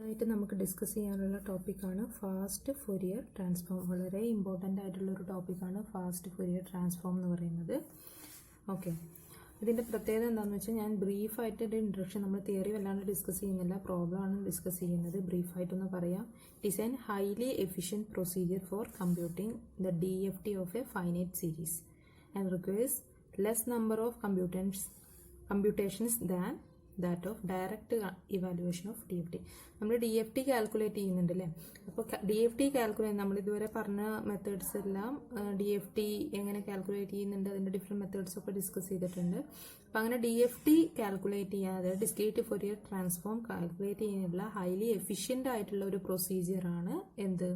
ആയിട്ട് നമുക്ക് ഡിസ്കസ് ചെയ്യാനുള്ള ടോപ്പിക്കാണ് ഫാസ്റ്റ് ഫൊറിയർ ട്രാൻസ്ഫോം. വളരെ ഇമ്പോർട്ടൻ്റ് ആയിട്ടുള്ളൊരു ടോപ്പിക്കാണ് ഫാസ്റ്റ് ഫൊറിയർ ട്രാൻസ്ഫോം എന്ന് പറയുന്നത്. ഓക്കെ, ഇതിൻ്റെ പ്രത്യേകത എന്താണെന്ന് വെച്ചാൽ ഞാൻ ബ്രീഫായിട്ട് ഒരു ഇൻട്രൊഡക്ഷൻ, നമ്മൾ തിയറി വല്ലാണ്ട് ഡിസ്കസ് ചെയ്യുന്നില്ല, പ്രോബ്ലമാണ് ഡിസ്കസ് ചെയ്യുന്നത്. ബ്രീഫായിട്ടൊന്ന് പറയാം. It is an highly efficient procedure for computing the DFT of A finite series and requires less number of computations than that of direct evaluation of DFT. നമ്മൾ DFT calculate ചെയ്യുന്നുണ്ടല്ലേ. അപ്പോൾ DFT calculate നമ്മൾ ഇതുവരെ പറഞ്ഞ methods എല്ലാം DFT എങ്ങനെ calculate ചെയ്യുന്നുണ്ട്, അതിൻ്റെ different methods ഒക്കെ ഡിസ്കസ് ചെയ്തിട്ടുണ്ട്. അപ്പോൾ അങ്ങനെ DFT കാൽക്കുലേറ്റ് ചെയ്യാതെ ഡിസ്ക്രീറ്റ് ഫൊറിയർ ട്രാൻസ്ഫോം കാൽക്കുലേറ്റ് ചെയ്യാനുള്ള ഹൈലി എഫിഷ്യൻ്റ് ആയിട്ടുള്ള ഒരു പ്രൊസീജിയറാണ് എന്ത്,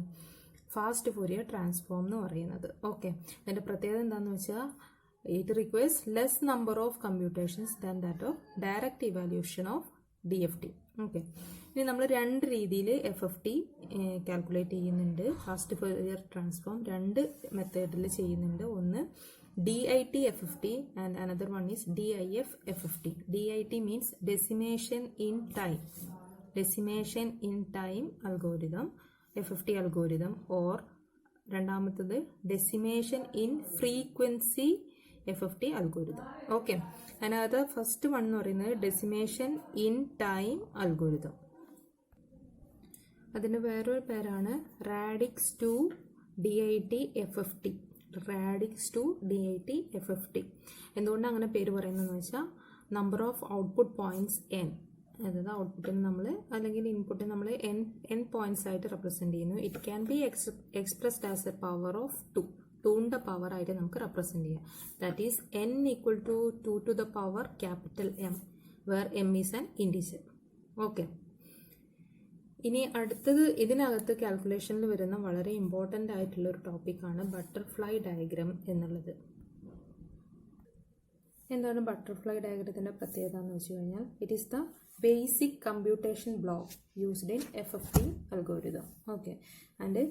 ഫാസ്റ്റ് ഫൊറിയർ ട്രാൻസ്ഫോം എന്ന് പറയുന്നത്. ഓക്കെ, അതിൻ്റെ പ്രത്യേകത എന്താണെന്ന് വെച്ചാൽ it requires less number of computations than that of direct evaluation of DFT. Okay, ഇനി നമ്മൾ രണ്ട് രീതിയിൽ FFT കാൽക്കുലേറ്റ് ചെയ്യുന്നുണ്ട്. ഫാസ്റ്റ് ഫൊറിയർ ട്രാൻസ്ഫോം രണ്ട് മെത്തേഡിൽ ചെയ്യുന്നുണ്ട്. ഒന്ന് DIT FFT and another one is DIF FFT. DIT means decimation in time algorithm, FFT algorithm, or രണ്ടാമത്തത് decimation in frequency FFT algorithm. Okay, another first one എന്ന് പറയുന്നത് decimation in time algorithm. അതിന് വേറൊരു പേരാണ് radix 2 DIT FFT. radix 2 DIT FFT. എന്തുകൊണ്ടാണ് അങ്ങനെ പേര് പറയുന്നതെന്ന് വെച്ചാൽ number of output points n, അതായത് ഔട്ട്പുട്ടിന് നമ്മൾ അല്ലെങ്കിൽ ഇൻപുട്ടിന് നമ്മൾ n പോയിന്റ്സ് ആയിട്ട് റെപ്രസെന്റ് ചെയ്യുന്നു. It can be expressed as a power of 2. 2ന്റെ പവർ ആയിട്ട് നമുക്ക് റെപ്രസെന്റ് ചെയ്യാം. That is n equal to 2 to the power capital M, where M is an integer. Okay, ഇനി അടുത്തത് ഇതിനകത്ത് കാൽക്കുലേഷനിൽ വരുന്ന വളരെ ഇമ്പോർട്ടൻ്റ് ആയിട്ടുള്ള ഒരു ടോപ്പിക്കാണ് ബട്ടർഫ്ലൈ ഡയഗ്രാം എന്നുള്ളത്. എന്താണ് ബട്ടർഫ്ലൈ ഡയഗ്രത്തിൻ്റെ പ്രത്യേകത എന്ന് വെച്ച് കഴിഞ്ഞാൽ it is the basic computation block used in FFT algorithm. Okay, and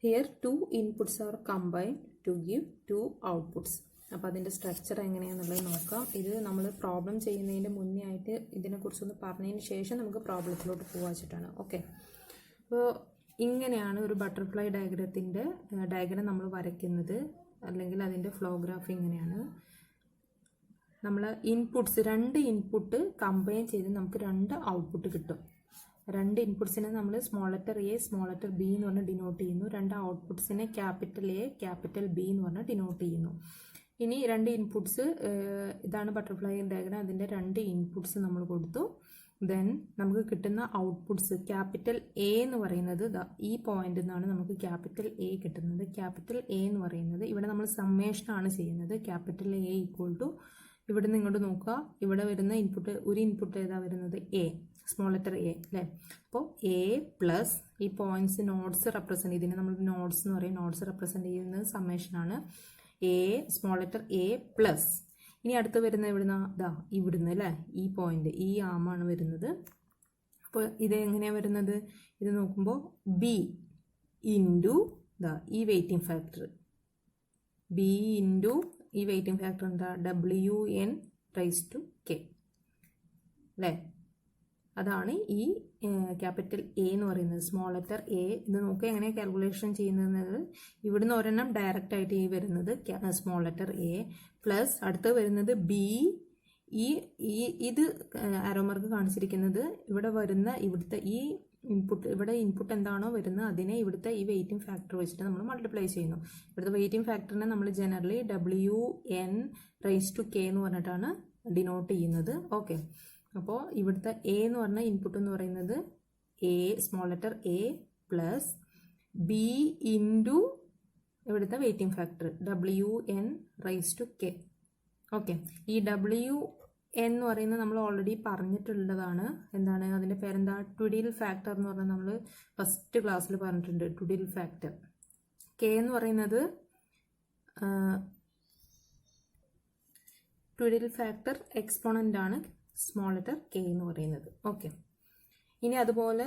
here 2 inputs are combined to give 2 outputs. അപ്പോൾ അതിൻ്റെ സ്ട്രക്ചർ എങ്ങനെയാണെന്നുള്ളത് നോക്കാം. ഇത് നമ്മൾ പ്രോബ്ലം ചെയ്യുന്നതിൻ്റെ മുന്നേ ആയിട്ട് ഇതിനെക്കുറിച്ചൊന്ന് പറഞ്ഞതിന് ശേഷം നമുക്ക് പ്രോബ്ലത്തിലോട്ട് പോവാച്ചിട്ടാണ്. ഓക്കെ, അപ്പോൾ ഇങ്ങനെയാണ് ഒരു ബട്ടർഫ്ലൈ ഡയഗ്രം നമ്മൾ വരയ്ക്കുന്നത്, അല്ലെങ്കിൽ അതിൻ്റെ ഫ്ലോഗ്രാഫ് ഇങ്ങനെയാണ്. നമ്മൾ ഇൻപുട്ട്സ്, 2 ഇൻപുട്ട് കമ്പൈൻ ചെയ്ത് നമുക്ക് 2 ഔട്ട്പുട്ട് കിട്ടും. 2 ഇൻപുട്ട്സിനെ നമ്മൾ small letter A small letter B എന്ന് പറഞ്ഞ് ഡിനോട്ട് ചെയ്യുന്നു. 2 ഔട്ട്പുട്ട്സിനെ ക്യാപിറ്റൽ A ക്യാപിറ്റൽ B എന്ന് പറഞ്ഞ് ഡിനോട്ട് ചെയ്യുന്നു. ഇനി 2 ഇൻപുട്ട്സ്, ഇതാണ് ബട്ടർഫ്ലൈ ഡയഗ്രാം. അതിൻ്റെ 2 ഇൻപുട്ട്സ് നമ്മൾ കൊടുത്തു. ദെൻ നമുക്ക് കിട്ടുന്ന ഔട്ട്പുട്ട്സ് ക്യാപിറ്റൽ A എന്ന് പറയുന്നത് ഈ പോയിന്റിൽ നിന്നാണ് നമുക്ക് ക്യാപിറ്റൽ A കിട്ടുന്നത്. ക്യാപിറ്റൽ A എന്ന് പറയുന്നത് ഇവിടെ നമ്മൾ സമ്മേഷനാണ് ചെയ്യുന്നത്. ക്യാപിറ്റൽ A ഈക്വൽ ടു ഇവിടെ നിന്ന് ഇങ്ങോട്ട് നോക്കുക, ഇവിടെ വരുന്ന ഇൻപുട്ട്, ഒരു ഇൻപുട്ട് ഏതാ വരുന്നത് A, സ്മോൾ ലെറ്റർ A അല്ലേ. അപ്പോൾ A പ്ലസ് ഈ പോയിന്റ്സ് നോട്ട്സ് റെപ്രസെന്റ്, ഇതിനെ നമ്മൾ നോട്ട്സ് എന്ന് പറയും. നോട്ട്സ് റെപ്രസെന്റ് ചെയ്യുന്നത് സമ്മേഷനാണ്. A small letter A plus, ഇനി അടുത്ത് വരുന്ന ഇവിടുന്ന് അല്ലേ, ഈ പോയിന്റ്, ഈ ആമാണ് വരുന്നത്. അപ്പോൾ ഇത് എങ്ങനെയാണ് വരുന്നത്, ഇത് നോക്കുമ്പോൾ B ഇൻറ്റു ഈ വെയിറ്റിംഗ് ഫാക്ടർ, B ഇൻറ്റു ഈ വെയിറ്റിംഗ് ഫാക്ടർ എന്താ, WN റൈസ് ടു K അല്ലേ. അതാണ് ഈ ക്യാപിറ്റൽ A എന്ന് പറയുന്നത്, സ്മോൾ ലെറ്റർ A. ഇത് നോക്കുക എങ്ങനെയാണ് കാൽക്കുലേഷൻ ചെയ്യുന്നത്. ഇവിടുന്ന് ഒരെണ്ണം ഡയറക്റ്റ് ആയിട്ട് ഈ വരുന്നത് സ്മോൾ ലെറ്റർ A പ്ലസ് അടുത്ത് വരുന്നത് B. ഇത് ആരോമാർക്ക് കാണിച്ചിരിക്കുന്നത് ഇവിടെ വരുന്ന ഇവിടുത്തെ ഈ ഇൻപുട്ട്, ഇവിടെ ഇൻപുട്ട് എന്താണോ വരുന്നത് അതിനെ ഇവിടുത്തെ ഈ വെയിറ്റിംഗ് ഫാക്ടർ വെച്ചിട്ട് നമ്മൾ മൾട്ടിപ്ലൈ ചെയ്യുന്നു. ഇവിടുത്തെ വെയിറ്റിംഗ് ഫാക്ടറിനെ നമ്മൾ generally WN raise to K എന്ന് പറഞ്ഞിട്ടാണ് ഡിനോട്ട് ചെയ്യുന്നത്. ഓക്കെ, അപ്പോൾ ഇവിടുത്തെ A എന്ന് പറഞ്ഞ ഇൻപുട്ട് എന്ന് പറയുന്നത് A small letter A plus B into ഇവിടുത്തെ weighting factor WN raise to K. Okay, ഈ WN എന്ന് പറയുന്നത് നമ്മൾ ഓൾറെഡി പറഞ്ഞിട്ടുള്ളതാണ്. എന്താണ് അതിൻ്റെ പേരെന്താ, ട്വിഡിൽ ഫാക്ടർ എന്ന് പറഞ്ഞാൽ നമ്മൾ ഫസ്റ്റ് ക്ലാസ്സിൽ പറഞ്ഞിട്ടുണ്ട്. Twiddle factor. K എന്ന് പറയുന്നത് ട്വിഡിൽ ഫാക്ടർ എക്സ്പോണൻ്റ് ആണ് സ്മോൾ ലെറ്റർ K എന്ന് പറയുന്നത്. ഓക്കെ, ഇനി അതുപോലെ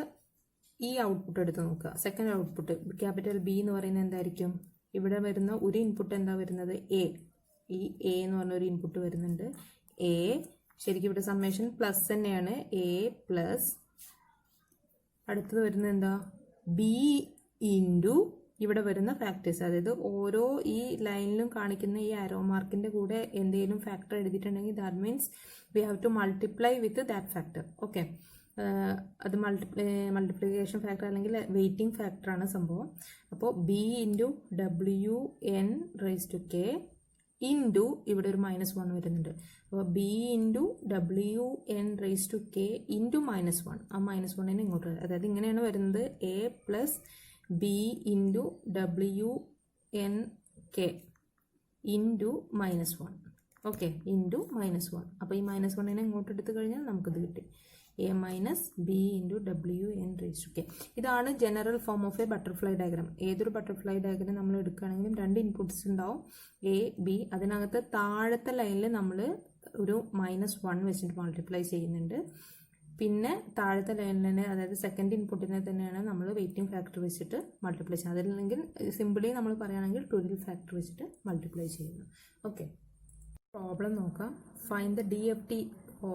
ഈ ഔട്ട്പുട്ട് എടുത്ത് നോക്കുക. സെക്കൻഡ് ഔട്ട്പുട്ട് ക്യാപിറ്റൽ B എന്ന് പറയുന്നത് എന്തായിരിക്കും, ഇവിടെ വരുന്ന ഒരു ഇൻപുട്ട് എന്താ വരുന്നത് A. ഈ A എന്ന് പറഞ്ഞ ഒരു ഇൻപുട്ട് വരുന്നുണ്ട്. A ശരിക്കും ഇവിടെ സമ്മേഷൻ പ്ലസ് തന്നെയാണ്. A പ്ലസ് അടുത്തത് വരുന്നത് എന്താ, ബി ഇൻറ്റു ഇവിടെ വരുന്ന ഫാക്ടേഴ്സ്. അതായത് ഓരോ ഈ ലൈനിലും കാണിക്കുന്ന ഈ ആരോ മാർക്കിൻ്റെ കൂടെ എന്തെങ്കിലും ഫാക്ടർ എഴുതിയിട്ടുണ്ടെങ്കിൽ that means we have to multiply with that factor. Okay, അത് മൾട്ടിപ്ലിക്കേഷൻ ഫാക്ടർ അല്ലെങ്കിൽ വെയ്റ്റിംഗ് ഫാക്ടറാണ് സംഭവം. അപ്പോൾ B into W N raise to K into ഇവിടെ ഒരു -1 വരുന്നുണ്ട്. അപ്പോൾ B into W N raise to K into -1. ആ -1 ഇങ്ങോട്ട് വരും. അതായത് ഇങ്ങനെയാണ് വരുന്നത്, A plus B into W N K into -1. Okay, into -1. അപ്പോൾ ഈ -1 ഇങ്ങോട്ട് എടുത്തു കഴിഞ്ഞാൽ നമുക്കിത് കിട്ടി, A minus B into W N raise to K. ഇതാണ് general form of a butterfly diagram. ഏതൊരു ബട്ടർഫ്ലൈ ഡയഗ്രാം നമ്മൾ എടുക്കുകയാണെങ്കിലും 2 ഇൻപുട്ട്സ് ഉണ്ടാവും, എ ബി. അതിനകത്ത് താഴത്തെ ലൈനിൽ നമ്മൾ ഒരു -1 വെച്ചിട്ട് മൾട്ടിപ്ലൈ ചെയ്യുന്നുണ്ട്. പിന്നെ താഴത്തെ ലൈനിൽ തന്നെ, അതായത് സെക്കൻഡ് ഇൻപുട്ടിനെ തന്നെയാണ് നമ്മൾ വെയ്റ്റിംഗ് ഫാക്ടർ വെച്ചിട്ട് മൾട്ടിപ്ലൈ ചെയ്യുന്നത്. അതില്ലെങ്കിൽ സിമ്പിളി നമ്മൾ പറയുകയാണെങ്കിൽ ട്വിഡിൽ ഫാക്ടർ വെച്ചിട്ട് മൾട്ടിപ്ലൈ ചെയ്യുന്നു. ഓക്കെ, പ്രോബ്ലം നോക്കാം. Find the DFT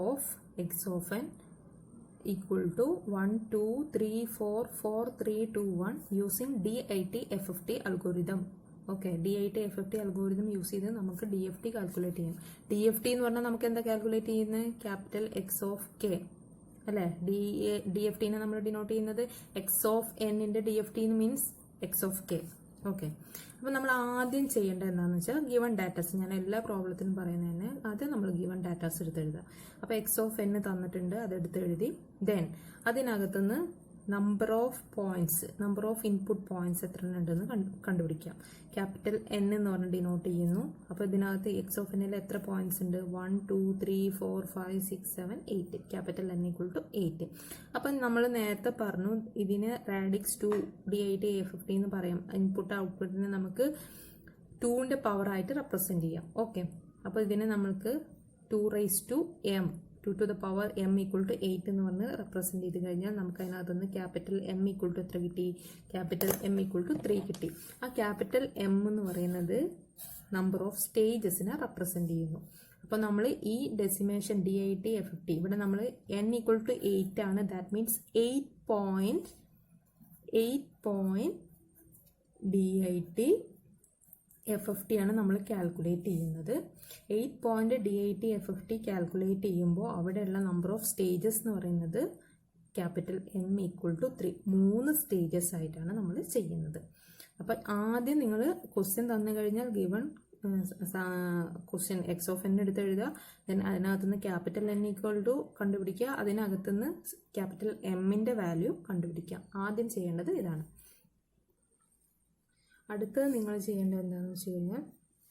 of X of N equal to 1 2 3 4 4 3 2 1 using DIT FFT algorithm. Okay, DIT FFT algorithm use ചെയ്ത് നമുക്ക് DFT കാൽക്കുലേറ്റ് ചെയ്യാം. DFT എന്ന് പറഞ്ഞാൽ നമുക്ക് എന്താ കാൽക്കുലേറ്റ് ചെയ്യുന്നത്, ക്യാപിറ്റൽ എക്സ് ഓഫ് കെ അല്ലേ. DFTനെ നമ്മൾ ഡിനോട്ട് ചെയ്യുന്നത് എക്സ് ഓഫ് എന്നിൻ്റെ DFT means X of K. Okay, അപ്പോൾ നമ്മൾ ആദ്യം ചെയ്യേണ്ടത് എന്താണെന്ന് വെച്ചാൽ ഗിവൺ ഡാറ്റാസ്, ഞാൻ എല്ലാ പ്രോബ്ലത്തിനും പറയുന്നത് തന്നെ ആദ്യം നമ്മൾ ഗിവൺ ഡാറ്റാസ് എടുത്ത് എഴുതുക. അപ്പോൾ എക്സ് ഓഫ് എൻ തന്നിട്ടുണ്ട്, അതെടുത്ത് എഴുതി. ദെൻ അതിനകത്തുനിന്ന് number of points, number of input points എത്ര ഉണ്ടെന്ന് കണ്ടുപിടിക്കാം. ക്യാപിറ്റൽ എൻ എന്ന് പറഞ്ഞ് ഡിനോട്ട് ചെയ്യുന്നു. അപ്പോൾ ഇതിനകത്ത് എക്സ് ഓഫ് എന്നിൽ എത്ര പോയിന്റ്സ് ഉണ്ട്, 1 2 3 4 5 6 7 8. Capital N equal to 8. അപ്പം നമ്മൾ നേരത്തെ പറഞ്ഞു ഇതിന് റാഡിക്സ് 2 DIT FFT എന്ന് പറയാം. ഇൻപുട്ട് ഔട്ട്പുട്ടിനെ നമുക്ക് 2ന്റെ പവർ ആയിട്ട് റെപ്രസെന്റ് ചെയ്യാം. ഓക്കെ, അപ്പോൾ ഇതിനെ നമ്മൾക്ക് 2 raise to M, 2 to the power m equal to 8 എന്ന് പറഞ്ഞ് റെപ്രസെന്റ് ചെയ്ത് കഴിഞ്ഞാൽ നമുക്ക് അതിനകത്തുനിന്ന് ക്യാപിറ്റൽ എം ഈക്വൽ ടു എത്ര കിട്ടി, ക്യാപിറ്റൽ എം ഈക്വൽ ടു 3 കിട്ടി. ആ ക്യാപിറ്റൽ എം എന്ന് പറയുന്നത് നമ്പർ ഓഫ് സ്റ്റേജസിനെ റെപ്രസെന്റ് ചെയ്യുന്നു. അപ്പോൾ നമ്മൾ ഈ ഡെസിമേഷൻ DIT FFT ഇവിടെ നമ്മൾ n ഈക്വൽ ടു 8 ആണ്. That means 8 point DIT FFT ആണ് നമ്മൾ കാൽക്കുലേറ്റ് ചെയ്യുന്നത്. 8 പോയിന്റ് DIT FFT കാൽക്കുലേറ്റ് ചെയ്യുമ്പോൾ അവിടെയുള്ള നമ്പർ ഓഫ് സ്റ്റേജസ് എന്ന് പറയുന്നത് capital M equal to 3. 3 stages ആയിട്ടാണ് നമ്മൾ ചെയ്യുന്നത്. അപ്പം ആദ്യം നിങ്ങൾ ക്വസ്റ്റ്യൻ തന്നു കഴിഞ്ഞാൽ given question x of n എടുത്ത് എഴുതുക. ദെൻ അതിനകത്തുനിന്ന് ക്യാപിറ്റൽ എൻ ഈക്വൽ ടു കണ്ടുപിടിക്കുക. അതിനകത്തുനിന്ന് ക്യാപിറ്റൽ എമ്മിൻ്റെ വാല്യൂ കണ്ടുപിടിക്കുക. ആദ്യം ചെയ്യേണ്ടത് ഇതാണ്. അടുത്തത് നിങ്ങൾ ചെയ്യേണ്ടത് എന്താണെന്ന് വെച്ച് കഴിഞ്ഞാൽ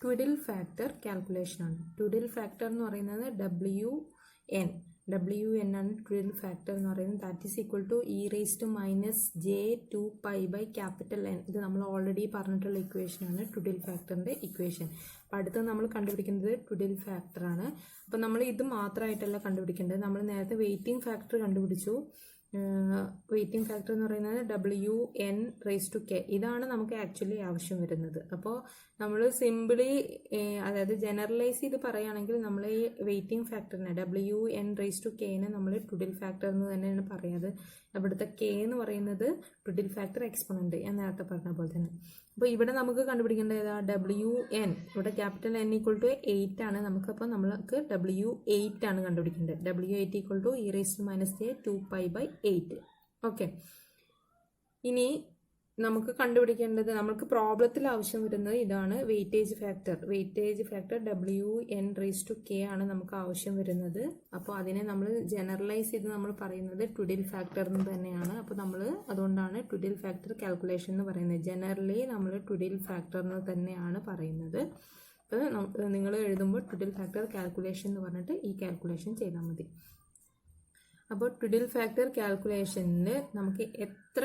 ട്വിഡിൽ ഫാക്ടർ കാൽക്കുലേഷൻ ആണ്. ട്വിഡിൽ ഫാക്ടർ എന്ന് പറയുന്നത് WN ആണ് ട്വിഡിൽ ഫാക്ടർ എന്ന് പറയുന്നത്. That is equal to e raise to -j2π/N. ഇത് നമ്മൾ ഓൾറെഡി പറഞ്ഞിട്ടുള്ള ഇക്വേഷൻ ആണ്, ട്വിഡിൽ ഫാക്ടറിന്റെ ഇക്വേഷൻ. അപ്പോൾ അടുത്തത് നമ്മൾ കണ്ടുപിടിക്കുന്നത് ട്വിഡിൽ ഫാക്ടർ ആണ്. അപ്പോൾ നമ്മൾ ഇത് മാത്രമായിട്ടല്ല കണ്ടുപിടിക്കേണ്ടത്. നമ്മൾ നേരത്തെ വെയ്റ്റിംഗ് ഫാക്ടർ കണ്ടുപിടിച്ചു. വെയ്റ്റിംഗ് ഫാക്ടർ എന്ന് പറയുന്നത് WN റേസ് ടു കെ. ഇതാണ് നമുക്ക് ആക്ച്വലി ആവശ്യം വരുന്നത്. അപ്പോൾ നമ്മൾ സിമ്പിളി അതായത് ജനറലൈസ് ചെയ്ത് പറയുകയാണെങ്കിൽ നമ്മൾ ഈ വെയ്റ്റിംഗ് ഫാക്ടറിനെ WN റേസ് ടു കെനെ നമ്മൾ ട്വിഡിൽ ഫാക്ടർ എന്ന് തന്നെയാണ് പറയാത്. ഇവിടുത്തെ കെ എന്ന് പറയുന്നത് ട്വിഡിൽ ഫാക്ടർ എക്സ്പോണന്റ്, ഞാൻ നേരത്തെ പറഞ്ഞ പോലെ തന്നെ. അപ്പോൾ ഇവിടെ നമുക്ക് കണ്ടുപിടിക്കേണ്ടത് ഏതാ, WN. ഇവിടെ ക്യാപിറ്റൽ N ഈക്വൽ ടു 8 ആണ്. നമുക്കപ്പോൾ നമ്മൾക്ക് W8 ആണ് കണ്ടുപിടിക്കേണ്ടത്. W8 equal to e raise to -j2π/8. Okay, ഇനി നമുക്ക് കണ്ടുപിടിക്കേണ്ടത്, നമുക്ക് പ്രോബ്ലത്തിൽ ആവശ്യം വരുന്നത് ഇതാണ്, weightage factor. Weightage factor WN raise to k ആണ് നമുക്ക് ആവശ്യം വരുന്നത്. അപ്പോൾ അതിനെ നമ്മൾ ജനറലൈസ് ചെയ്ത് നമ്മൾ പറയുന്നത് ട്വിഡിൽ ഫാക്ടർ എന്ന് തന്നെയാണ്. അപ്പോൾ നമ്മൾ അതുകൊണ്ടാണ് ട്വിഡിൽ ഫാക്ടർ കാൽക്കുലേഷൻ എന്ന് പറയുന്നത്. ജനറലി നമ്മൾ ട്വിഡിൽ ഫാക്ടർ എന്ന് തന്നെയാണ് പറയുന്നത്. അപ്പോൾ നിങ്ങൾ എഴുതുമ്പോൾ ട്വിഡിൽ ഫാക്ടർ കാൽക്കുലേഷൻ എന്ന് പറഞ്ഞിട്ട് ഈ കാൽക്കുലേഷൻ ചെയ്താൽ മതി. അപ്പോൾ ട്വിഡിൽ ഫാക്ടർ കാൽക്കുലേഷനിൽ നമുക്ക് എത്ര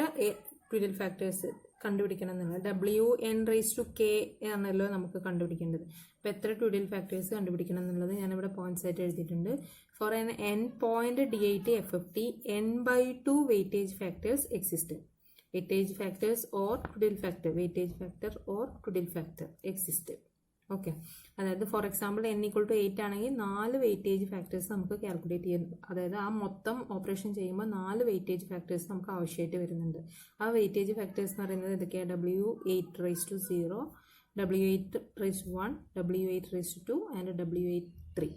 ട്വിഡിൽ ഫാക്ടേഴ്സ് കണ്ടുപിടിക്കണം എന്നുള്ളത് WN റേസ് ടു കെ ആണല്ലോ നമുക്ക് കണ്ടുപിടിക്കേണ്ടത്. അപ്പോൾ എത്ര ട്വിഡിൽ ഫാക്ടേഴ്സ് കണ്ടുപിടിക്കണം എന്നുള്ളത് ഞാനിവിടെ പോയിന്റ്സ് ആയിട്ട് എഴുതിയിട്ടുണ്ട്. For N n point DIT FFT n/2 weightage factors exist. Weightage factors or twiddle factor, weightage factor or twiddle factor exist. Okay, അതായത് ഫോർ എക്സാമ്പിൾ n = 8 ആണെങ്കിൽ 4 വെയിറ്റേജ് ഫാക്ടേഴ്സ് നമുക്ക് കാൽക്കുലേറ്റ് ചെയ്യാൻ, അതായത് ആ മൊത്തം ഓപ്പറേഷൻ ചെയ്യുമ്പോൾ 4 വെയിറ്റേജ് ഫാക്ടേഴ്സ് നമുക്ക് ആവശ്യമായിട്ട് വരുന്നുണ്ട്. ആ വെയിറ്റേജ് ഫാക്ടേഴ്സ് എന്ന് പറയുന്നത് ഇതൊക്കെയാണ്: W8⁻0, W8⁻1, W8⁻2 and W8⁻3.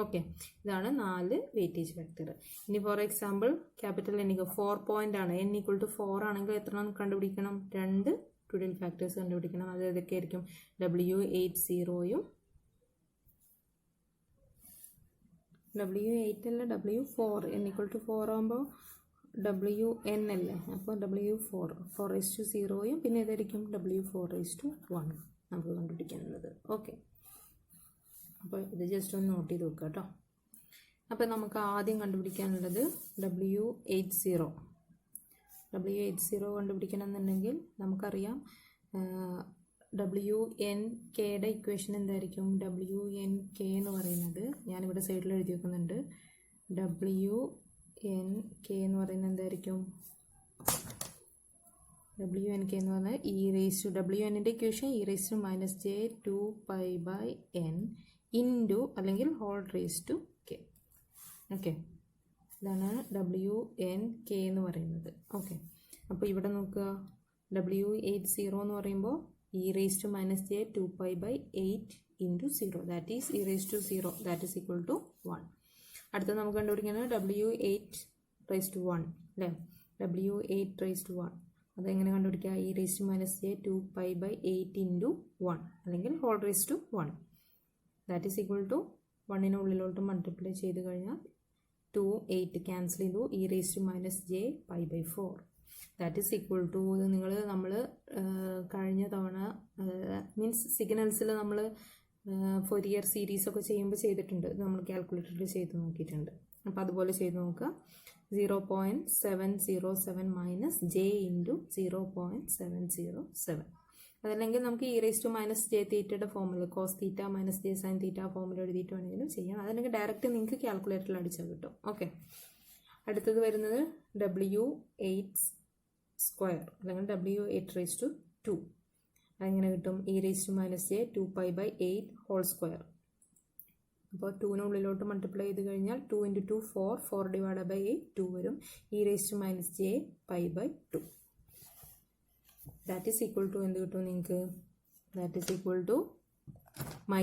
Okay, ഇതാണ് 4 വെയിറ്റേജ് ഫാക്ടർ. ഇനി four example capital N 4 point ആണ്, n = 4 ആണെങ്കിൽ എത്ര നമുക്ക് കണ്ടുപിടിക്കണം? 2 ട്വിഡിൽ ഫാക്ടേഴ്സ് കണ്ടുപിടിക്കണം. അത് ഏതൊക്കെ ആയിരിക്കും? W80യും W8 അല്ല W4, n = 4 ആകുമ്പോൾ WN അല്ലേ, അപ്പോൾ W4 4:0യും പിന്നെ ഏതായിരിക്കും? W4:1 നമുക്ക് കണ്ടുപിടിക്കുന്നത്. ഓക്കെ, അപ്പോൾ ഇത് ജസ്റ്റ് ഒന്ന് നോട്ട് ചെയ്ത് വെക്കുക കേട്ടോ. അപ്പോൾ നമുക്ക് ആദ്യം കണ്ടുപിടിക്കാനുള്ളത് W80 കണ്ടുപിടിക്കണം എന്നുണ്ടെങ്കിൽ നമുക്കറിയാം WNKയുടെ ഇക്വേഷൻ എന്തായിരിക്കും? WNK എന്ന് പറയുന്നത് ഞാനിവിടെ സൈഡിൽ എഴുതി വെക്കുന്നുണ്ട്. WNK എന്ന് പറയുന്നത് എന്തായിരിക്കും? WNK എന്ന് പറഞ്ഞാൽ WNൻ്റെ ഇക്വേഷൻ e⁻j2π/n ഇൻറ്റു അല്ലെങ്കിൽ (k). ഓക്കെ, ഇതാണ് WNK എന്ന് പറയുന്നത്. ഓക്കെ, അപ്പോൾ ഇവിടെ നോക്കുക, W80 എന്ന് പറയുമ്പോൾ e⁻j2π/8 into 0, that is e⁻0, that is equal to 1. അടുത്ത നമുക്ക് കണ്ടുപിടിക്കുന്നത് W8⁻1 അല്ലേ, W8⁻1 അതെങ്ങനെ കണ്ടുപിടിക്കുക? e⁻j2π/8 ഇൻറ്റു 1 അല്ലെങ്കിൽ (1), ദാറ്റ് ഈസ് ഈക്വൽ ടു 1ന് ഉള്ളിലോട്ട് മൾട്ടിപ്ലൈ ചെയ്ത് കഴിഞ്ഞാൽ 2, 8 ക്യാൻസൽ ചെയ്തു, e⁻j π/4, that is equal to നമ്മൾ കഴിഞ്ഞ തവണ മീൻസ് സിഗ്നൽസിൽ നമ്മൾ ഫൊറിയർ സീരീസ് ഒക്കെ ചെയ്യുമ്പോൾ ചെയ്തിട്ടുണ്ട്, നമ്മൾ കാൽക്കുലേറ്ററിൽ ചെയ്ത് നോക്കിയിട്ടുണ്ട്. അപ്പോൾ അതുപോലെ ചെയ്ത് നോക്കുക. 0.707 - j ഇൻറ്റു 0.707, അതല്ലെങ്കിൽ നമുക്ക് e⁻j⁻ formula cos θ - j sin θ formula എഴുതിയിട്ട് വേണമെങ്കിലും ചെയ്യാം, അതല്ലെങ്കിൽ ഡയറക്റ്റ് നിങ്ങൾക്ക് കാൽക്കുലേറ്ററിൽ അടിച്ചാൽ കിട്ടും. ഓക്കെ, അടുത്തത് വരുന്നത് W8² അല്ലെങ്കിൽ W8⁻2. അതെങ്ങനെ കിട്ടും? e⁻j2π/8 whole square. അപ്പോൾ 2ന് ഉള്ളിലോട്ട് മൾട്ടിപ്ലൈ ചെയ്ത് കഴിഞ്ഞാൽ 2 × 2 4, 4/8 2 വരും, e⁻j π/2. That is equal to എന്ത് കിട്ടും നിങ്ങൾക്ക്? That is equal to -j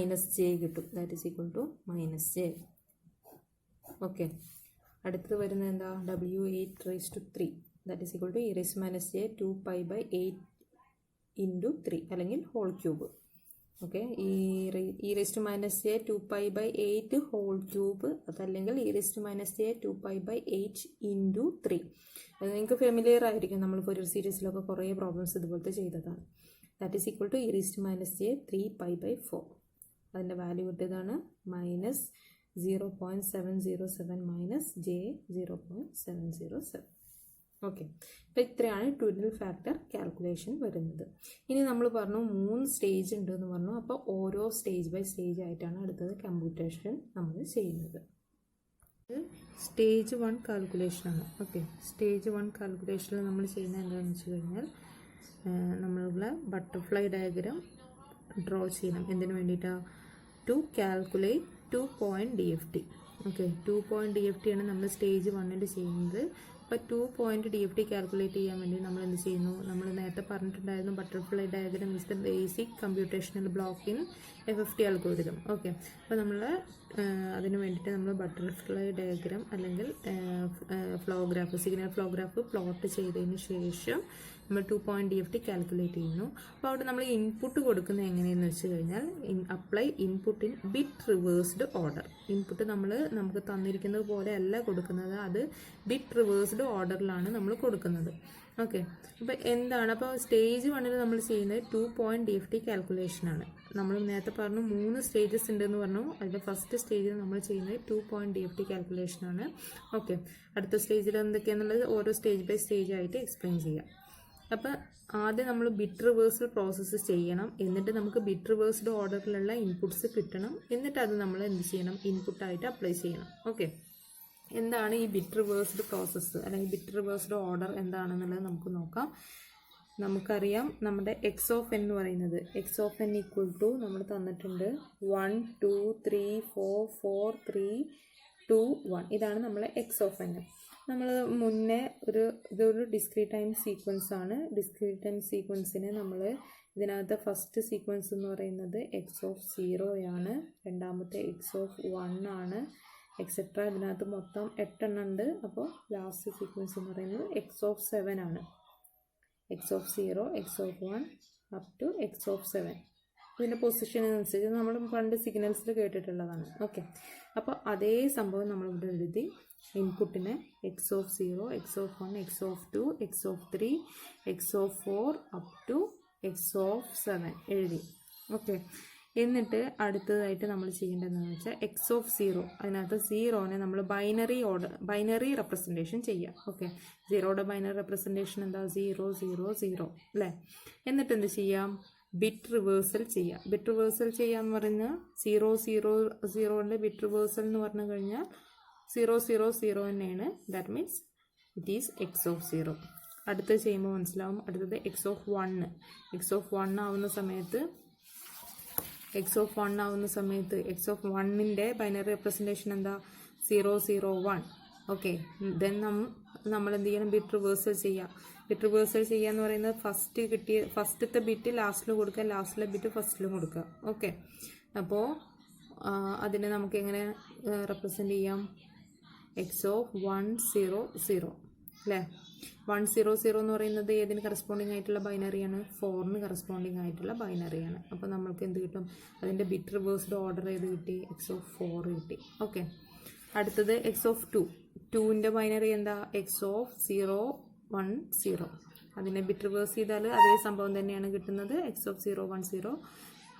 കിട്ടും, that is equal to -j. Okay, അടുത്തത് വരുന്നത് എന്താ? W8⁻3, that is equal to e⁻j2π/8 into 3 അല്ലെങ്കിൽ whole cube. Okay, e⁻j2π/8 whole cube, അതല്ലെങ്കിൽ e⁻j2π/8 ഇൻറ്റു 3. അത് നിങ്ങൾക്ക് ഫെമിലിയർ ആയിരിക്കും, നമ്മൾ ഫൊറിയർ സീരീസിലൊക്കെ കുറേ പ്രോബ്ലംസ് ഇതുപോലത്തെ ചെയ്തതാണ്. That is equal to e⁻j3π/4. അതിൻ്റെ വാല്യൂ കിട്ടിയതാണ് -0.707 - j 0.707. ഓക്കെ, അപ്പോൾ ഇത്രയാണ് ട്വിഡിൽ ഫാക്ടർ കാൽക്കുലേഷൻ വരുന്നത്. ഇനി നമ്മൾ പറഞ്ഞു 3 സ്റ്റേജ് ഉണ്ട് എന്ന് പറഞ്ഞു, അപ്പോൾ ഓരോ സ്റ്റേജ് ബൈ സ്റ്റേജ് ആയിട്ടാണ് അടുത്തത് കമ്പ്യൂട്ടേഷൻ നമ്മൾ ചെയ്യുന്നത്. സ്റ്റേജ് 1 കാൽക്കുലേഷനാണ്. ഓക്കെ, സ്റ്റേജ് 1 കാൽക്കുലേഷനിൽ നമ്മൾ ചെയ്യുന്നത് എന്താണെന്ന് വെച്ച് കഴിഞ്ഞാൽ നമ്മളുള്ള ബട്ടർഫ്ലൈ ഡയഗ്രാം ഡ്രോ ചെയ്യണം. എന്തിനു വേണ്ടിയിട്ടാണ്? To calculate 2 point DFT. Okay, 2 point DFT ആണ് നമ്മൾ സ്റ്റേജ് 1ൽ ചെയ്യുന്നത്. അപ്പോൾ 2 point DFT കാൽക്കുലേറ്റ് ചെയ്യാൻ വേണ്ടി നമ്മൾ എന്ത് ചെയ്യുന്നു? നമ്മൾ നേരത്തെ പറഞ്ഞിട്ടുണ്ടായിരുന്നു butterfly diagram is the basic computational block in FFT algorithm. Okay, അപ്പോൾ നമ്മൾ അതിന് വേണ്ടിയിട്ട് നമ്മൾ ബട്ടർഫ്ലൈ ഡയഗ്രാം അല്ലെങ്കിൽ സിഗ്നൽ ഫ്ലോ ഗ്രാഫ് പ്ലോട്ട് ചെയ്തതിന് ശേഷം നമ്മൾ 2 point DFT കാൽക്കുലേറ്റ് ചെയ്യുന്നു. അപ്പോൾ അവിടെ നമ്മൾ ഇൻപുട്ട് കൊടുക്കുന്നത് എങ്ങനെയെന്ന് വെച്ച് കഴിഞ്ഞാൽ apply input in bit reversed order. Input നമുക്ക് തന്നിരിക്കുന്നത് പോലെ അല്ല കൊടുക്കുന്നത്, അത് ബിറ്റ് റിവേഴ്സ്ഡ് ഓർഡറിലാണ് നമ്മൾ കൊടുക്കുന്നത്. ഓക്കെ, അപ്പോൾ എന്താണ്? അപ്പോൾ സ്റ്റേജ് 1ൽ നമ്മൾ ചെയ്യുന്നത് 2 point DFT കാൽക്കുലേഷനാണ്. നമ്മൾ നേരത്തെ പറഞ്ഞു 3 സ്റ്റേജസ് ഉണ്ടെന്ന് പറഞ്ഞു. അതിൻ്റെ ഫസ്റ്റ് സ്റ്റേജിൽ നമ്മൾ ചെയ്യുന്നത് 2 point DFT കാൽക്കുലേഷനാണ്. ഓക്കെ, അടുത്ത സ്റ്റേജിൽ എന്തൊക്കെയാണെന്നുള്ളത് ഓരോ സ്റ്റേജ് ബൈ സ്റ്റേജ് ആയിട്ട് എക്സ്പ്ലെയിൻ ചെയ്യാം. അപ്പോൾ ആദ്യം നമ്മൾ ബിറ്റ് റിവേഴ്സൽ പ്രോസസ്സ് ചെയ്യണം, എന്നിട്ട് നമുക്ക് ബിറ്റ് റിവേഴ്സ്ഡ് ഓർഡറിലുള്ള ഇൻപുട്സ് കിട്ടണം, എന്നിട്ട് അത് നമ്മൾ എന്ത് ചെയ്യണം? ഇൻപുട്ടായിട്ട് അപ്ലൈ ചെയ്യണം. ഓക്കെ, എന്താണ് ഈ ബിറ്റ് റിവേഴ്സ്ഡ് പ്രോസസ്സ് അല്ലെങ്കിൽ ബിറ്റ് റിവേഴ്സ്ഡ് ഓർഡർ എന്താണെന്നുള്ളത് നമുക്ക് നോക്കാം. നമുക്കറിയാം നമ്മുടെ എക്സ് ഓഫ് എൻ എന്ന് പറയുന്നത് x of n equal to നമ്മൾ തന്നിട്ടുണ്ട് 1 2 3 4 4 3 2 1 ഇതാണ് നമ്മളെ എക്സ് ഓഫ് എൻ. നമ്മൾ മുന്നേ ഇതൊരു ഡിസ്ക്രീറ്റ് ടൈം സീക്വൻസ് ആണ്. ഡിസ്ക്രീറ്റ് ടൈം സീക്വൻസിന് നമ്മൾ ഇതിനകത്ത് ഫസ്റ്റ് സീക്വൻസ് എന്ന് പറയുന്നത് എക്സ് ഓഫ് 0 ആണ്, രണ്ടാമത്തെ എക്സ് ഓഫ് 1 ആണ്, എക്സെട്ര. ഇതിനകത്ത് മൊത്തം 8 എണ്ണം ഉണ്ട്. അപ്പോൾ ലാസ്റ്റ് സീക്വൻസ് എന്ന് പറയുന്നത് എക്സ് ഓഫ് 7 ആണ്. X of 0, X of 1 up to x of 7. ഇതിൻ്റെ പൊസിഷനനുസരിച്ച് നമ്മൾ പണ്ട് സിഗ്നൽസിൽ കേട്ടിട്ടുള്ളതാണ്. ഓക്കെ, അപ്പോൾ അതേ സംഭവം നമ്മളിവിടെ എഴുതി. ഇൻപുട്ടിന് x of 0, X of 1, X of 2, X of 3, X of 4 up to x of 7 എഴുതി. ഓക്കെ, എന്നിട്ട് അടുത്തതായിട്ട് നമ്മൾ ചെയ്യേണ്ടതെന്ന് വെച്ചാൽ എക്സ് ഓഫ് 0, അതിനകത്ത് 0നെ നമ്മൾ ബൈനറി റെപ്രസെൻറ്റേഷൻ ചെയ്യാം. ഓക്കെ, 0യുടെ ബൈനറി റെപ്രസെൻറ്റേഷൻ എന്താ? 0 0 0 അല്ലേ? എന്നിട്ട് എന്ത് ചെയ്യാം? ബിറ്റ് റിവേഴ്സൽ ചെയ്യാം. ബിറ്റ് റിവേഴ്സൽ ചെയ്യാന്ന് പറഞ്ഞാൽ 0 0 0ൻ്റെ ബിറ്റ് റിവേഴ്സൽ എന്ന് പറഞ്ഞു കഴിഞ്ഞാൽ 0 0 0 തന്നെയാണ്. That means it is x of 0. അടുത്തത് ചെയ്യുമ്പോൾ മനസ്സിലാവും. അടുത്തത് എക്സ് ഓഫ് 1. എക്സ് ഓഫ് 1 ആവുന്ന സമയത്ത് എക്സ് ഓഫ് 1ൻ്റെ ബൈനറി റെപ്രസെൻറ്റേഷൻ എന്താ? 0 0 1. ഓക്കെ, ദെൻ നമ്മൾ എന്ത് ചെയ്യണം? ബിറ്റ് റിവേഴ്സൽ ചെയ്യാം. ബിറ്റ് റിവേഴ്സൽ ചെയ്യുക എന്ന് പറയുന്നത് ഫസ്റ്റത്തെ ബിറ്റ് ലാസ്റ്റിൽ കൊടുക്കുക, ലാസ്റ്റിലെ ബിറ്റ് ഫസ്റ്റിലും കൊടുക്കുക. ഓക്കെ, അപ്പോൾ അതിനെ നമുക്ക് എങ്ങനെ റെപ്രസെൻറ്റ് ചെയ്യാം? എക്സ് ഓഫ് 1 0 0 അല്ലേ? 1 0 0 എന്ന് പറയുന്നത് ഏതിന് കറസ്പോണ്ടിങ് ആയിട്ടുള്ള ബൈനറിയാണ്? 4ന് കറസ്പോണ്ടിങ് ആയിട്ടുള്ള ബൈനറിയാണ്. അപ്പോൾ നമ്മൾക്ക് എന്ത് കിട്ടും? അതിൻ്റെ ബിറ്റ് റിവേഴ്സ്ഡ് ഓർഡർ ഏത് കിട്ടി? എക്സ് ഓഫ് 4 കിട്ടി. ഓക്കെ, അടുത്തത് എക്സ് ഓഫ് 2ൻ്റെ ബൈനറി എന്താ? X of 0 1 0. അതിനെ ബിറ്റ് റിവേഴ്സ് ചെയ്താൽ അതേ സംഭവം തന്നെയാണ് കിട്ടുന്നത്. X of 0 1 0,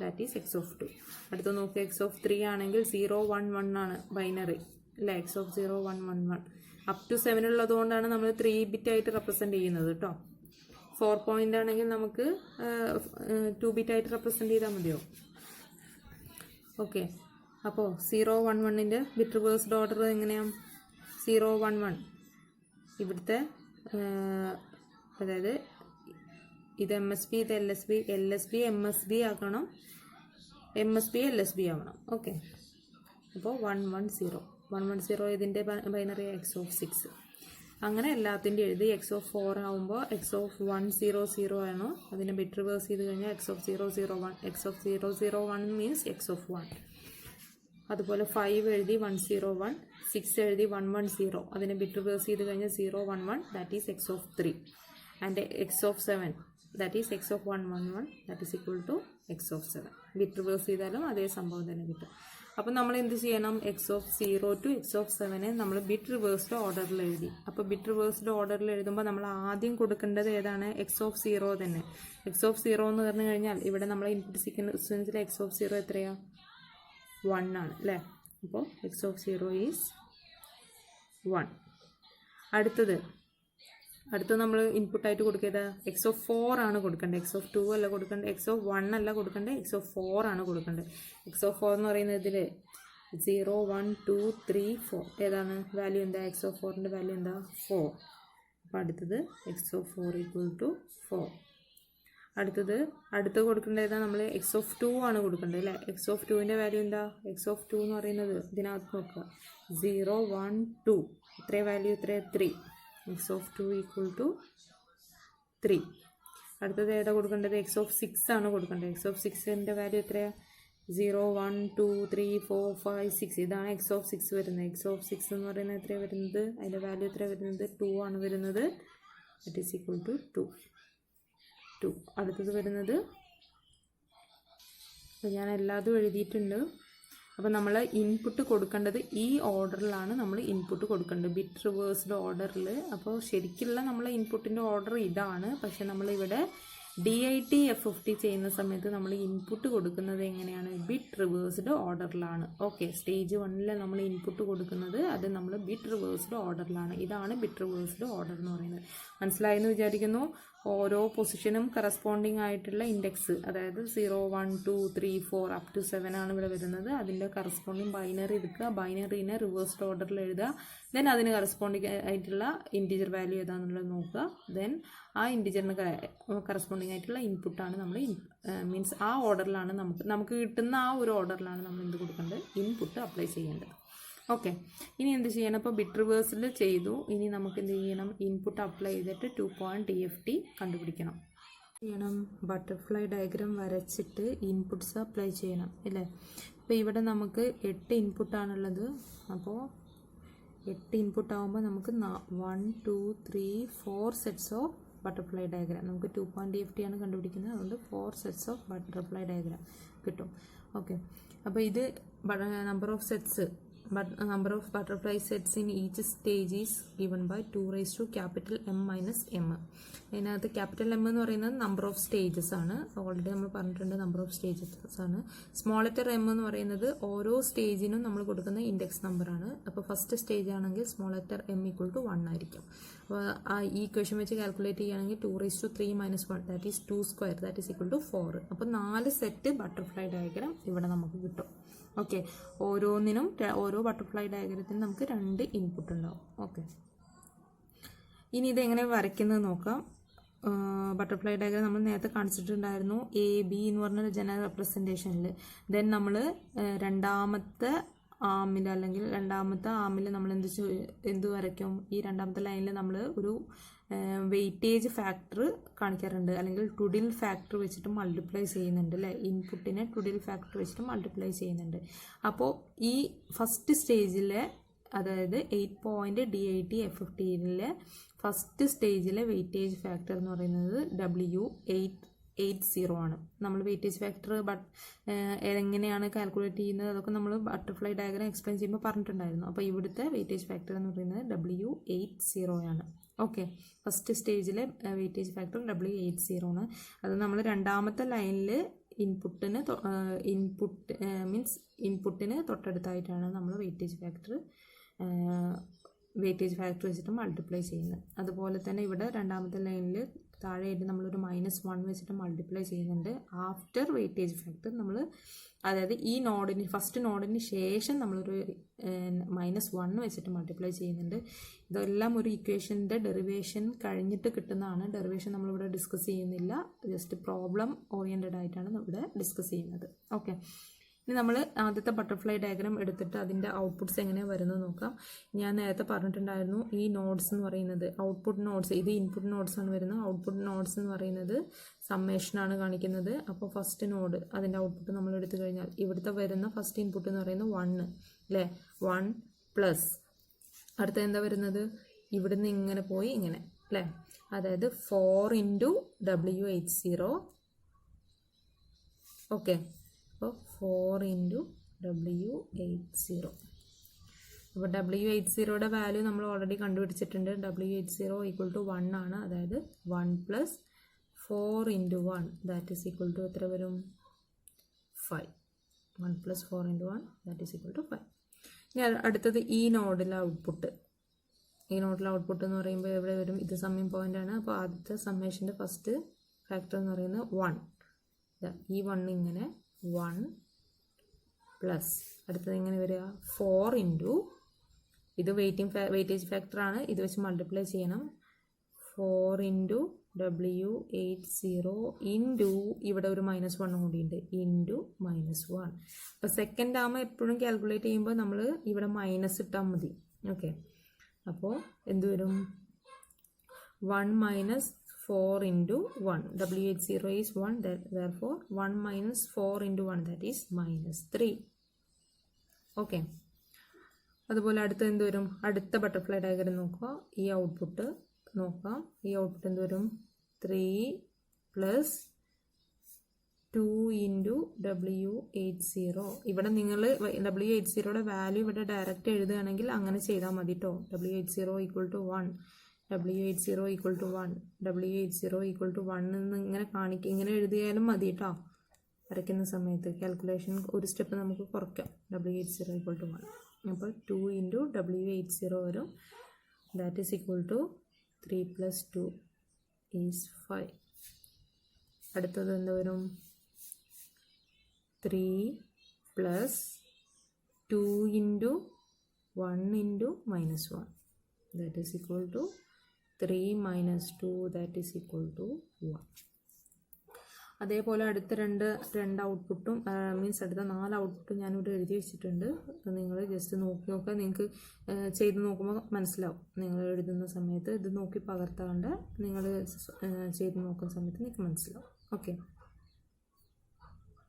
that is x of 2. അടുത്ത നോക്കുക, എക്സ് ഓഫ് 3 ആണെങ്കിൽ 0 1 1 ആണ് ബൈനറി അല്ലേ? എക്സ് ഓഫ് 0 1 1 1 അപ് ടു 7 ഉള്ളതുകൊണ്ടാണ് നമ്മൾ 3 ബിറ്റ് ആയിട്ട് റെപ്രസെൻറ്റ് ചെയ്യുന്നത് കേട്ടോ. 4 പോയിന്റ് ആണെങ്കിൽ നമുക്ക് 2 ബിറ്റ് ആയിട്ട് റെപ്രസെൻറ്റ് ചെയ്താൽ മതിയോ? ഓക്കെ, അപ്പോൾ 0 1 1ൻ്റെ ബിറ്റ് റിവേഴ്സ്ഡ് ഓർഡർ എങ്ങനെയാണ്? 0 1 1 ഇവിടുത്തെ അതായത് ഇത് എം എസ് ബി, ഇത് L S B, L S B M S B ആക്കണം, M S B L S B ആവണം. ഓക്കെ, അപ്പോൾ 1 1 0 1 1 0 ഇതിൻ്റെ ബൈനറി എക്സ് ഓഫ് 6. അങ്ങനെ എല്ലാത്തിൻ്റെ എഴുതി. എക്സ് ഓഫ് 4 ആകുമ്പോൾ എക്സ് ഓഫ് 1 0 0 ആണോ? അതിനെ ബിറ്റ് റിവേഴ്സ് ചെയ്ത് കഴിഞ്ഞാൽ X of 0 0 1. X of 0 0 1 means X of 1. അതുപോലെ 5 എഴുതി 1 0 1, 6 എഴുതി 1 1 0. അതിനെ ബിറ്റ് റിവേഴ്സ് ചെയ്ത് കഴിഞ്ഞാൽ 0 1 1, that is x of 3. And X of 7, that is x of 1 1 1, that is equal to x of 7. Bit reverse ചെയ്താലും അതേ സംഭവം തന്നെ കിട്ടും. അപ്പോൾ നമ്മൾ എന്ത് ചെയ്യണം? X of 0 to x of 7 നമ്മൾ ബിറ്റ് റിവേഴ്സ്ഡ് ഓർഡറിൽ എഴുതി. അപ്പോൾ ബിറ്റ് റിവേഴ്സ്ഡ് ഓർഡറിൽ എഴുതുമ്പോൾ നമ്മൾ ആദ്യം കൊടുക്കേണ്ടത് ഏതാണ്? എക്സ് ഓഫ് 0 തന്നെ. എക്സ് ഓഫ് 0 എന്ന് പറഞ്ഞു കഴിഞ്ഞാൽ ഇവിടെ നമ്മൾ ഇൻപുട്ട് സീക്വൻസിൽ എക്സ് ഓഫ് 0 എത്രയാണ്? 1 ആണ് അല്ലേ? അപ്പോൾ എക്സ് ഓഫ് 0 ഈസ് 1. അടുത്തത് നമ്മൾ ഇൻപുട്ടായിട്ട് കൊടുക്കേണ്ടത് എക്സ് ഓഫ് 4 ആണ് കൊടുക്കേണ്ടത്. എക്സ് ഓഫ് 2 അല്ല കൊടുക്കേണ്ടത്, എക്സ് ഓഫ് 1 അല്ല കൊടുക്കേണ്ടത്, എക്സ് ഓഫ് 4 ആണ് കൊടുക്കേണ്ടത്. എക്സ് ഓഫ് 4 എന്ന് പറയുന്നത് ഇതിൽ 0 1 2 3 4 ഏതാണ് വാല്യൂ? എന്താ? എക്സ് ഓഫ് 4ൻ്റെ വാല്യൂ എന്താ? 4. അപ്പോൾ അടുത്തത് എക്സ് ഓഫ് 4 ഈക്വൽ ടു 4. അടുത്ത് കൊടുക്കേണ്ടത് ഏതാ? നമ്മൾ എക്സ് ഓഫ് 2 ആണ് കൊടുക്കേണ്ടത് അല്ലേ? എക്സ് ഓഫ് 2ൻ്റെ വാല്യൂ എന്താ? എക്സ് ഓഫ് 2 എന്ന് പറയുന്നത് ഇതിനകത്ത് നോക്കുക, 0 1 2 ഇത്രയും വാല്യൂ, ഇത്രയും 3. X of 2 equal to 3. അടുത്തത് ഏതാ കൊടുക്കേണ്ടത്? എക്സ് ഓഫ് 6 ആണ് കൊടുക്കേണ്ടത്. എക്സ് ഓഫ് 6ൻ്റെ വാല്യൂ എത്രയാണ്? 0 1 2 3 4 5 6. ഇതാണ് എക്സ് ഓഫ് 6 വരുന്നത്. എക്സ് ഓഫ് 6 എന്ന് പറയുന്നത് എത്രയാണ് വരുന്നത്? അതിൻ്റെ വാല്യൂ എത്രയാണ് വരുന്നത്? 2 ആണ് വരുന്നത്. It is equal to 2. അടുത്തത് വരുന്നത്, ഞാൻ എല്ലാതും എഴുതിയിട്ടുണ്ട്. അപ്പോൾ നമ്മൾ ഇൻപുട്ട് കൊടുക്കേണ്ടത് ഈ ഓർഡറിലാണ് നമ്മൾ ഇൻപുട്ട് കൊടുക്കേണ്ടത്, ബിറ്റ് റിവേഴ്സ്ഡ് ഓർഡറിൽ. അപ്പോൾ ശരിക്കുള്ള നമ്മളെ ഇൻപുട്ടിൻ്റെ ഓർഡർ ഇതാണ്. പക്ഷെ നമ്മളിവിടെ DIT FFT ചെയ്യുന്ന സമയത്ത് നമ്മൾ ഇൻപുട്ട് കൊടുക്കുന്നത് എങ്ങനെയാണ്? ബിറ്റ് റിവേഴ്സ്ഡ് ഓർഡറിലാണ്. ഓക്കെ, സ്റ്റേജ് 1 നമ്മൾ ഇൻപുട്ട് കൊടുക്കുന്നത് അത് നമ്മൾ ബിറ്റ് റിവേഴ്സ്ഡ് ഓർഡറിലാണ്. ഇതാണ് ബിറ്റ് റിവേഴ്സ്ഡ് ഓർഡർ എന്ന് പറയുന്നത്. മനസ്സിലായെന്ന് വിചാരിക്കുന്നു. ഓരോ പൊസിഷനും കറസ്പോണ്ടിങ് ആയിട്ടുള്ള ഇൻഡെക്സ്, അതായത് 0, 1, 2, 3, 4 അപ് ടു 7 ആണ് ഇവിടെ വരുന്നത്. അതിൻ്റെ കറസ്പോണ്ടിങ് ബൈനറി എടുക്കുക, ബൈനറിനെ റിവേഴ്സ്ഡ് ഓർഡറിൽ എഴുതുക, ദെൻ അതിന് കറസ്പോണ്ടിങ് ആയിട്ടുള്ള ഇൻറ്റിജർ വാല്യൂ ഏതാണെന്നുള്ളത് നോക്കുക. ദെൻ ആ ഇൻറ്റിജറിന് കറസ്പോണ്ടിങ് ആയിട്ടുള്ള ഇൻപുട്ടാണ് നമ്മൾ മീൻസ് ആ ഓർഡറിലാണ് നമുക്ക് കിട്ടുന്ന ആ ഒരു ഓർഡറിലാണ് നമ്മൾ എന്ത് കൊടുക്കേണ്ടത്, ഇൻപുട്ട് അപ്ലൈ ചെയ്യേണ്ടത്. ഓക്കെ, ഇനി എന്ത് ചെയ്യണം? ഇപ്പോൾ ബിറ്റ് റിവേഴ്സിൽ ചെയ്തു. ഇനി നമുക്ക് എന്ത് ചെയ്യണം? ഇൻപുട്ട് അപ്ലൈ ചെയ്തിട്ട് 2 point DFT കണ്ടുപിടിക്കണം. ചെയ്യണം, ബട്ടർഫ്ലൈ ഡയഗ്രാം വരച്ചിട്ട് ഇൻപുട്ട്സ് അപ്ലൈ ചെയ്യണം അല്ലേ. അപ്പോൾ ഇവിടെ നമുക്ക് 8 ഇൻപുട്ടാണുള്ളത്. അപ്പോൾ 8 ഇൻപുട്ട് ആകുമ്പോൾ നമുക്ക് 1, 2, 3, 4 സെറ്റ്സ് ഓഫ് ബട്ടർഫ്ലൈ ഡയഗ്രാം. നമുക്ക് 2 point DFT ആണ് കണ്ടുപിടിക്കുന്നത്, അതുകൊണ്ട് 4 സെറ്റ്സ് ഓഫ് ബട്ടർഫ്ലൈ ഡയഗ്രാം കിട്ടും. ഓക്കെ, അപ്പോൾ ഇത് number of sets, but number of butterfly sets in each stage is given by 2 raised to capital M minus M. അതിനകത്ത് capital M എന്ന് പറയുന്നത് നമ്പർ ഓഫ് സ്റ്റേജസ് ആണ്. ഓൾറെഡി നമ്മൾ പറഞ്ഞിട്ടുണ്ട് number of stages ആണ്. സ്മോൾ ലെറ്റർ എം എന്ന് പറയുന്നത് ഓരോ സ്റ്റേജിനും നമ്മൾ കൊടുക്കുന്ന ഇൻഡെക്സ് നമ്പറാണ്. അപ്പോൾ ഫസ്റ്റ് സ്റ്റേജ് ആണെങ്കിൽ small letter m equal to 1 ആയിരിക്കും. അപ്പോൾ ഈ ഇക്വേഷൻ വെച്ച് കാൽക്കുലേറ്റ് ചെയ്യുകയാണെങ്കിൽ 2 raised to 3 minus 1 that is 2 square that is equal to 4. അപ്പോൾ 4 സെറ്റ് ബട്ടർഫ്ലൈ ഡയഗ്രാം ഇവിടെ നമുക്ക് കിട്ടും. ഓക്കെ, ഓരോന്നിനും ഓരോ ബട്ടർഫ്ലൈ ഡയഗ്രത്തിന് നമുക്ക് 2 ഇൻപുട്ട് ഉണ്ടാവും. ഓക്കെ, ഇനി ഇതെങ്ങനെ വരയ്ക്കുന്നത് നോക്കാം. ബട്ടർഫ്ലൈ ഡയഗ്രാം നമ്മൾ നേരത്തെ കാണിച്ചിട്ടുണ്ടായിരുന്നു AB എന്ന് പറഞ്ഞ ജനറൽ റെപ്രസെൻറ്റേഷനിൽ. ദെൻ നമ്മൾ രണ്ടാമത്തെ ആമിൽ നമ്മൾ എന്ത് വരയ്ക്കും? ഈ രണ്ടാമത്തെ ലൈനിൽ നമ്മൾ ഒരു വെയിറ്റേജ് ഫാക്ടർ കാണിക്കാറുണ്ട്, അല്ലെങ്കിൽ ടുഡിൽ ഫാക്ടർ വെച്ചിട്ട് മൾട്ടിപ്ലൈ ചെയ്യുന്നുണ്ട് അല്ലേ. ഇൻപുട്ടിനെ ടുഡിൽ ഫാക്ടർ വെച്ചിട്ട് മൾട്ടിപ്ലൈ ചെയ്യുന്നുണ്ട്. അപ്പോൾ ഈ ഫസ്റ്റ് സ്റ്റേജിലെ, അതായത് 8 point DIT FFTയിലെ ഫസ്റ്റ് സ്റ്റേജിലെ വെയിറ്റേജ് ഫാക്ടർ എന്ന് പറയുന്നത് W880 ആണ്. നമ്മൾ വെയിറ്റേജ് ഫാക്ടർ എങ്ങനെയാണ് കാൽക്കുലേറ്റ് ചെയ്യുന്നത് അതൊക്കെ നമ്മൾ ബട്ടർഫ്ലൈ ഡയഗ്രാം എക്സ്പ്ലെയിൻ ചെയ്യുമ്പോൾ പറഞ്ഞിട്ടുണ്ടായിരുന്നു. അപ്പോൾ ഇവിടുത്തെ വെയിറ്റേജ് ഫാക്ടർ എന്ന് പറയുന്നത് W80 ആണ്. ഓക്കെ, ഫസ്റ്റ് സ്റ്റേജിലെ വെയിറ്റേജ് ഫാക്ടർ W80 ആണ്. അത് നമ്മൾ രണ്ടാമത്തെ ലൈനിൽ ഇൻപുട്ടിന് തൊട്ടടുത്തായിട്ടാണ് നമ്മൾ വെയിറ്റേജ് ഫാക്ടർ വെച്ചിട്ട് മൾട്ടിപ്ലൈ ചെയ്യുന്നത്. അതുപോലെ തന്നെ ഇവിടെ രണ്ടാമത്തെ ലൈനിൽ താഴെയായിട്ട് നമ്മളൊരു -1 വെച്ചിട്ട് മൾട്ടിപ്ലൈ ചെയ്യുന്നുണ്ട്. ആഫ്റ്റർ വെയിറ്റേജ് ഫാക്ടർ നമ്മൾ, അതായത് ഈ നോഡിന് ഫസ്റ്റ് നോഡിന് ശേഷം നമ്മളൊരു -1 വെച്ചിട്ട് മൾട്ടിപ്ലൈ ചെയ്യുന്നുണ്ട്. ഇതെല്ലാം ഒരു ഇക്വേഷൻ്റെ ഡെറിവേഷൻ കഴിഞ്ഞിട്ട് കിട്ടുന്നതാണ്. ഡെറിവേഷൻ നമ്മളിവിടെ ഡിസ്കസ് ചെയ്യുന്നില്ല, ജസ്റ്റ് പ്രോബ്ലം ഓറിയൻറ്റഡ് ആയിട്ടാണ് ഇവിടെ ഡിസ്കസ് ചെയ്യുന്നത്. ഓക്കെ, ഇനി നമ്മൾ ആദ്യത്തെ ബട്ടർഫ്ലൈ ഡയഗ്രാം എടുത്തിട്ട് അതിൻ്റെ ഔട്ട്പുട്ട്സ് എങ്ങനെയാണ് വരുന്നത് നോക്കാം. ഞാൻ നേരത്തെ പറഞ്ഞിട്ടുണ്ടായിരുന്നു ഈ നോഡ്സ് എന്ന് പറയുന്നത് ഔട്ട്പുട്ട് നോഡ്സ്, ഇത് ഇൻപുട്ട് നോഡ്സ് ആണ് വരുന്നത്. ഔട്ട്പുട്ട് നോഡ്സ് എന്ന് പറയുന്നത് സമ്മേഷനാണ് കാണിക്കുന്നത്. അപ്പോൾ ഫസ്റ്റ് നോഡ് അതിൻ്റെ ഔട്ട്പുട്ട് നമ്മൾ എടുത്തു കഴിഞ്ഞാൽ ഇവിടുത്തെ വരുന്ന ഫസ്റ്റ് ഇൻപുട്ട് എന്ന് പറയുന്നത് 1 അല്ലേ. 1 പ്ലസ് അടുത്ത എന്താ വരുന്നത്? ഇവിടുന്ന് ഇങ്ങനെ പോയി ഇങ്ങനെ അല്ലേ, അതായത് 4 into W80. ഓക്കെ, അപ്പോൾ 4 into W80. അപ്പോൾ W80യുടെ വാല്യൂ നമ്മൾ ഓൾറെഡി കണ്ടുപിടിച്ചിട്ടുണ്ട്. W80 ഈക്വൽ ടു 1 ആണ്. അതായത് 1 plus 4 into 1 that is equal to എത്ര വരും? 5. 1 plus 4 into 1 that is equal to 5. ഇനി അടുത്തത് ഈ നോഡിലെ ഔട്ട്പുട്ട്. ഈ നോഡിലെ ഔട്ട്പുട്ട് എന്ന് പറയുമ്പോൾ എവിടെ വരും? ഇത് സമ്മിങ് പോയിന്റ് ആണ്. അപ്പോൾ ആദ്യത്തെ സമ്മേഷൻ്റെ ഫസ്റ്റ് ഫാക്ടർ എന്ന് പറയുന്നത് 1. ഈ 1 ഇങ്ങനെ 1 പ്ലസ് അടുത്തത് ഇങ്ങനെ വരിക 4 into, ഇത് വെയിറ്റേജ് ഫാക്ടർ ആണ്, ഇത് വെച്ച് മൾട്ടിപ്ലൈ ചെയ്യണം. 4 into W80 ഇൻറ്റു ഇവിടെ ഒരു -1 കൂടിയുണ്ട് ഇൻറ്റു -1. അപ്പോൾ സെക്കൻഡ് ആകുമ്പോൾ എപ്പോഴും കാൽക്കുലേറ്റ് ചെയ്യുമ്പോൾ നമ്മൾ ഇവിടെ മൈനസ് ഇട്ടാൽ മതി. ഓക്കെ, അപ്പോൾ എന്ത് വരും? 1 minus 4 into 1. W80 is 1, therefore 1 minus 4 into 1 that is -3. Okay, അതുപോലെ അടുത്ത എന്ത് വരും? അടുത്ത ബട്ടർഫ്ലൈ ഡയഗ്രാം നോക്കുക. ഈ ഔട്ട്പുട്ട് നോക്കാം. ഈ ഔട്ട്പുട്ട് എന്ത് വരും? 3 പ്ലസ് 2 into W80. ഇവിടെ നിങ്ങൾ W80യുടെ വാല്യൂ ഇവിടെ ഡയറക്റ്റ് എഴുതുകയാണെങ്കിൽ അങ്ങനെ ചെയ്താൽ മതി കേട്ടോ. W80 equal to 1, W80 equal to 1, W80 equal to 1 എന്ന് ഇങ്ങനെ എഴുതിയാലും മതി കേട്ടോ. വരയ്ക്കുന്ന സമയത്ത് കാൽക്കുലേഷൻ ഒരു സ്റ്റെപ്പ് നമുക്ക് കുറയ്ക്കാം. W80 equal to 1. അപ്പോൾ 2 into W80 വരും. That is equal to 3 plus 2 is 5. അടുത്തത് എന്ത് വരും? 3 plus 2 into 1 into -1 that is equal to 3 - 2 that is equal to 1. അതേപോലെ അടുത്ത രണ്ട് ഔട്ട്പുട്ടും മീൻസ് അടുത്ത 4 ഔട്ട്പുട്ടും ഞാനിവിടെ എഴുതി വെച്ചിട്ടുണ്ട്. നിങ്ങൾ ജസ്റ്റ് നോക്കി നോക്കുക. നിങ്ങൾക്ക് ചെയ്ത് നോക്കുമ്പോൾ മനസ്സിലാവും. നിങ്ങൾ എഴുതുന്ന സമയത്ത് ഇത് നോക്കി പകർത്താണ്ട് നിങ്ങൾ ചെയ്ത് നോക്കുന്ന സമയത്ത് നിങ്ങൾക്ക് മനസ്സിലാവും. ഓക്കെ,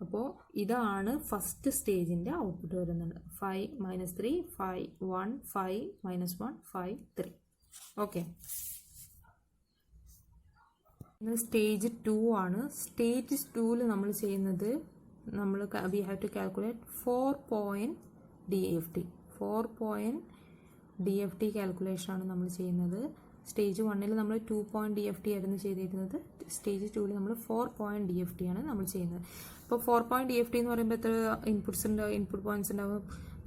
അപ്പോൾ ഇതാണ് ഫസ്റ്റ് സ്റ്റേജിൻ്റെ ഔട്ട്പുട്ട് വരുന്നത്. 5 - 3 5 1 5 - 1 5 3. ഓക്കെ, സ്റ്റേജ് 2 ആണ്. സ്റ്റേജ് 2ൽ നമ്മൾ ചെയ്യുന്നത് we have to calculate 4 point DFT. 4 point DFT calculation ആണ് നമ്മൾ ചെയ്യുന്നത്. സ്റ്റേജ് 1ൽ നമ്മൾ 2 പോയിന്റ് DFT ആയിരുന്നു ചെയ്തിരുന്നത്. സ്റ്റേജ് 2ൽ നമ്മൾ 4 പോയിന്റ് DFT ആണ് നമ്മൾ ചെയ്യുന്നത്. അപ്പോൾ 4 പോയിന്റ് DFT എന്ന് പറയുമ്പോൾ എത്ര ഇൻപുട്ട്സ് ഉണ്ടാവും? ഇൻപുട്ട് പോയിന്റ്സ് ഉണ്ടാവും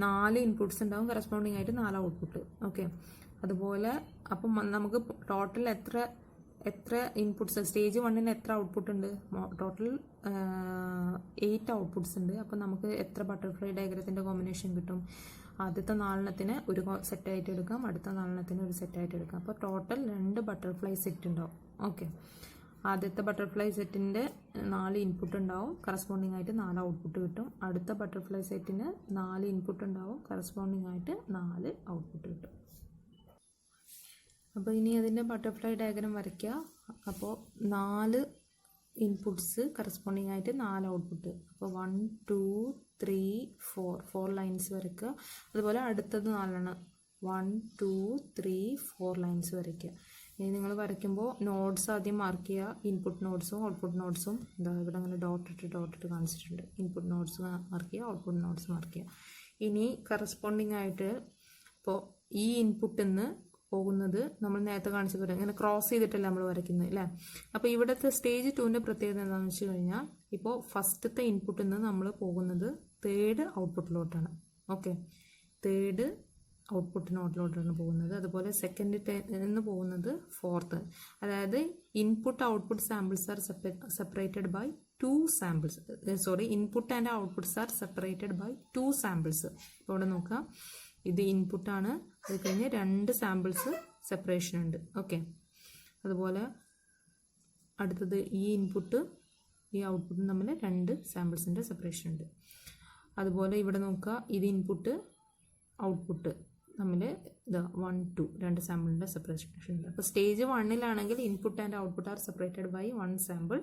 4 ഇൻപുട്ട്സ് ഉണ്ടാവും, കറസ്പോണ്ടിങ് ആയിട്ട് 4 ഔട്ട്പുട്ട്. ഓക്കെ, അതുപോലെ അപ്പം നമുക്ക് ടോട്ടൽ എത്ര ഇൻപുട്ട്സ്? സ്റ്റേജ് 1ന് എത്ര ഔട്ട്പുട്ട് ഉണ്ട്? ടോട്ടൽ 8 ഔട്ട്പുട്ട്സ് ഉണ്ട്. അപ്പം നമുക്ക് എത്ര ബട്ടർഫ്ലൈ ഡയഗ്രത്തിൻ്റെ കോമ്പിനേഷൻ കിട്ടും? ആദ്യത്തെ 4 ഒരു സെറ്റായിട്ട് എടുക്കാം, അടുത്ത 4 ഒരു സെറ്റായിട്ട് എടുക്കാം. അപ്പോൾ ടോട്ടൽ 2 ബട്ടർഫ്ലൈ സെറ്റ് ഉണ്ടാവും. ഓക്കെ, ആദ്യത്തെ ബട്ടർഫ്ലൈ സെറ്റിൻ്റെ 4 ഇൻപുട്ട് ഉണ്ടാവും, കറസ്പോണ്ടിങ് ആയിട്ട് 4 ഔട്ട്പുട്ട് കിട്ടും. അടുത്ത ബട്ടർഫ്ലൈ സെറ്റിന് 4 ഇൻപുട്ട് ഉണ്ടാവും, കറസ്പോണ്ടിങ് ആയിട്ട് 4 ഔട്ട്പുട്ട് കിട്ടും. അപ്പോൾ ഇനി അതിൻ്റെ ബട്ടർഫ്ലൈ ഡയഗ്രം വരയ്ക്കുക. അപ്പോൾ 4 ഇൻപുട്ട്സ് കറസ്പോണ്ടിങ് ആയിട്ട് 4 ഔട്ട്പുട്ട്. അപ്പോൾ 1 2 3 4 ലൈൻസ് വരയ്ക്കുക. അതുപോലെ അടുത്തത് 4 1 2 3 4 ലൈൻസ് വരയ്ക്കുക. ഇനി നിങ്ങൾ വരയ്ക്കുമ്പോൾ നോട്ട്സ് ആദ്യം മാർക്ക് ചെയ്യുക. ഇൻപുട്ട് നോട്ട്സും ഔട്ട്പുട്ട് നോട്ട്സും എന്താ ഇവിടെ അങ്ങനെ ഡോട്ടിട്ട് കാണിച്ചിട്ടുണ്ട്. ഇൻപുട്ട് നോട്ട്സ് മാർക്ക് ചെയ്യുക, ഔട്ട്പുട്ട് നോട്ട്സ് മാർക്ക് ചെയ്യുക. ഇനി കറസ്പോണ്ടിങ് ആയിട്ട് ഇപ്പോൾ ഈ ഇൻപുട്ടിൽ നിന്ന് പോകുന്നത് നമ്മൾ നേരത്തെ കാണിച്ച പോലെ ഇങ്ങനെ ക്രോസ് ചെയ്തിട്ടല്ല നമ്മൾ വരയ്ക്കുന്നത് അല്ലേ. അപ്പോൾ ഇവിടുത്തെ സ്റ്റേജ് 2ൻ്റെ പ്രത്യേകത എന്താണെന്ന് വെച്ച് കഴിഞ്ഞാൽ ഇപ്പോൾ ഫസ്റ്റത്തെ ഇൻപുട്ടിൽ നിന്ന് നമ്മൾ പോകുന്നത് 3rd ഔട്ട്പുട്ടിലോട്ടാണ്. ഓക്കെ, 3rd ഔട്ട്പുട്ടിലോട്ടാണ് പോകുന്നത്. അതുപോലെ സെക്കൻഡ് നിന്ന് പോകുന്നത് 4th. അതായത് input output samples are separated by 2 samples. Input and outputs are separated by 2 samples. ഇവിടെ നോക്കാം, ഇത് ഇൻപുട്ടാണ്, അത് കഴിഞ്ഞ് 2 സാമ്പിൾസ് സെപ്പറേഷൻ ഉണ്ട്. ഓക്കെ, അതുപോലെ അടുത്തത് ഈ ഇൻപുട്ട് ഈ ഔട്ട്പുട്ടും തമ്മിൽ 2 സാമ്പിൾസിൻ്റെ സെപ്പറേഷൻ ഉണ്ട്. അതുപോലെ ഇവിടെ നോക്കുക, ഇത് ഇൻപുട്ട് ഔട്ട്പുട്ട് തമ്മിൽ ഇത് 1 2 2 സാമ്പിളിൻ്റെ സെപ്പറേഷൻ ഉണ്ട്. അപ്പോൾ സ്റ്റേജ് 1ലാണെങ്കിൽ input and output are separated by 1 sample.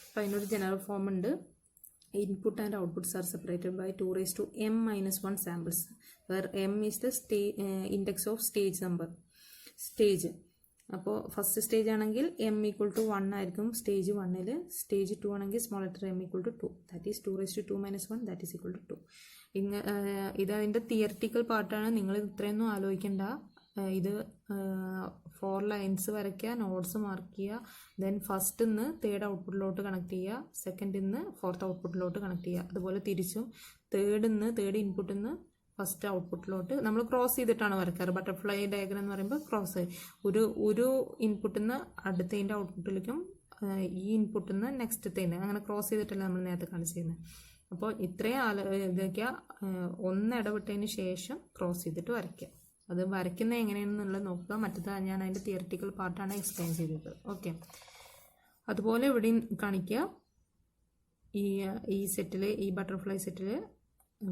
അപ്പോൾ അതിനൊരു ജനറൽ ഫോം ഉണ്ട്. Input and outputs are separated by 2 raised to m minus 1 samples, where m is the index of stage number. Stage. അപ്പോൾ first stage ആണെങ്കിൽ m equal to 1 ആയിരിക്കും stage 1ൽ. Stage 2 ആണെങ്കിൽ small letter m equal to 2. That is 2 raised to 2 minus 1 that is equal to 2. ഇത് അതിൻ്റെ theoretical പാർട്ടാണ്. നിങ്ങൾ ഇത്രയൊന്നും ആലോചിക്കേണ്ട. ഇത് 4 ലൈൻസ് വരയ്ക്കുക, നോട്ട്സ് മാർക്ക് ചെയ്യുക, ദെൻ ഫസ്റ്റ് നിന്ന് 3rd ഔട്ട്പുട്ടിലോട്ട് കണക്ട് ചെയ്യുക, സെക്കൻഡിൽ നിന്ന് 4th ഔട്ട്പുട്ടിലോട്ട് കണക്ട് ചെയ്യുക. അതുപോലെ തിരിച്ചും 3rd ഇൻപുട്ടിൽ നിന്ന് ഫസ്റ്റ് ഔട്ട്പുട്ടിലോട്ട് നമ്മൾ ക്രോസ് ചെയ്തിട്ടാണ് വരയ്ക്കാറ്. ബട്ടർഫ്ലൈ ഡയഗ്രം എന്ന് പറയുമ്പോൾ ക്രോസ് ഒരു ഇൻപുട്ടിൽ നിന്ന് അടുത്തതിൻ്റെ ഔട്ട്പുട്ടിലേക്കും ഈ ഇൻപുട്ടിൽ നിന്ന് നെക്സ്റ്റത്തേൻ്റെ അങ്ങനെ ക്രോസ് ചെയ്തിട്ടല്ല നമ്മൾ നേരത്തെ കാണിച്ചിരുന്നത്. അപ്പോൾ ഇത്രയും ഇതൊക്കെ ഒന്ന് ഇടവിട്ടതിന് ശേഷം ക്രോസ് ചെയ്തിട്ട് വരയ്ക്കുക. അത് വരയ്ക്കുന്നത് എങ്ങനെയാണെന്നുള്ളത് നോക്കുക. മറ്റത് ഞാൻ അതിൻ്റെ തിയറിറ്റിക്കൽ പാർട്ടാണ് എക്സ്പ്ലെയിൻ ചെയ്തത്. ഓക്കെ, അതുപോലെ ഇവിടെയും കാണിക്കുക. ഈ സെറ്റിൽ ഈ ബട്ടർഫ്ലൈ സെറ്റിൽ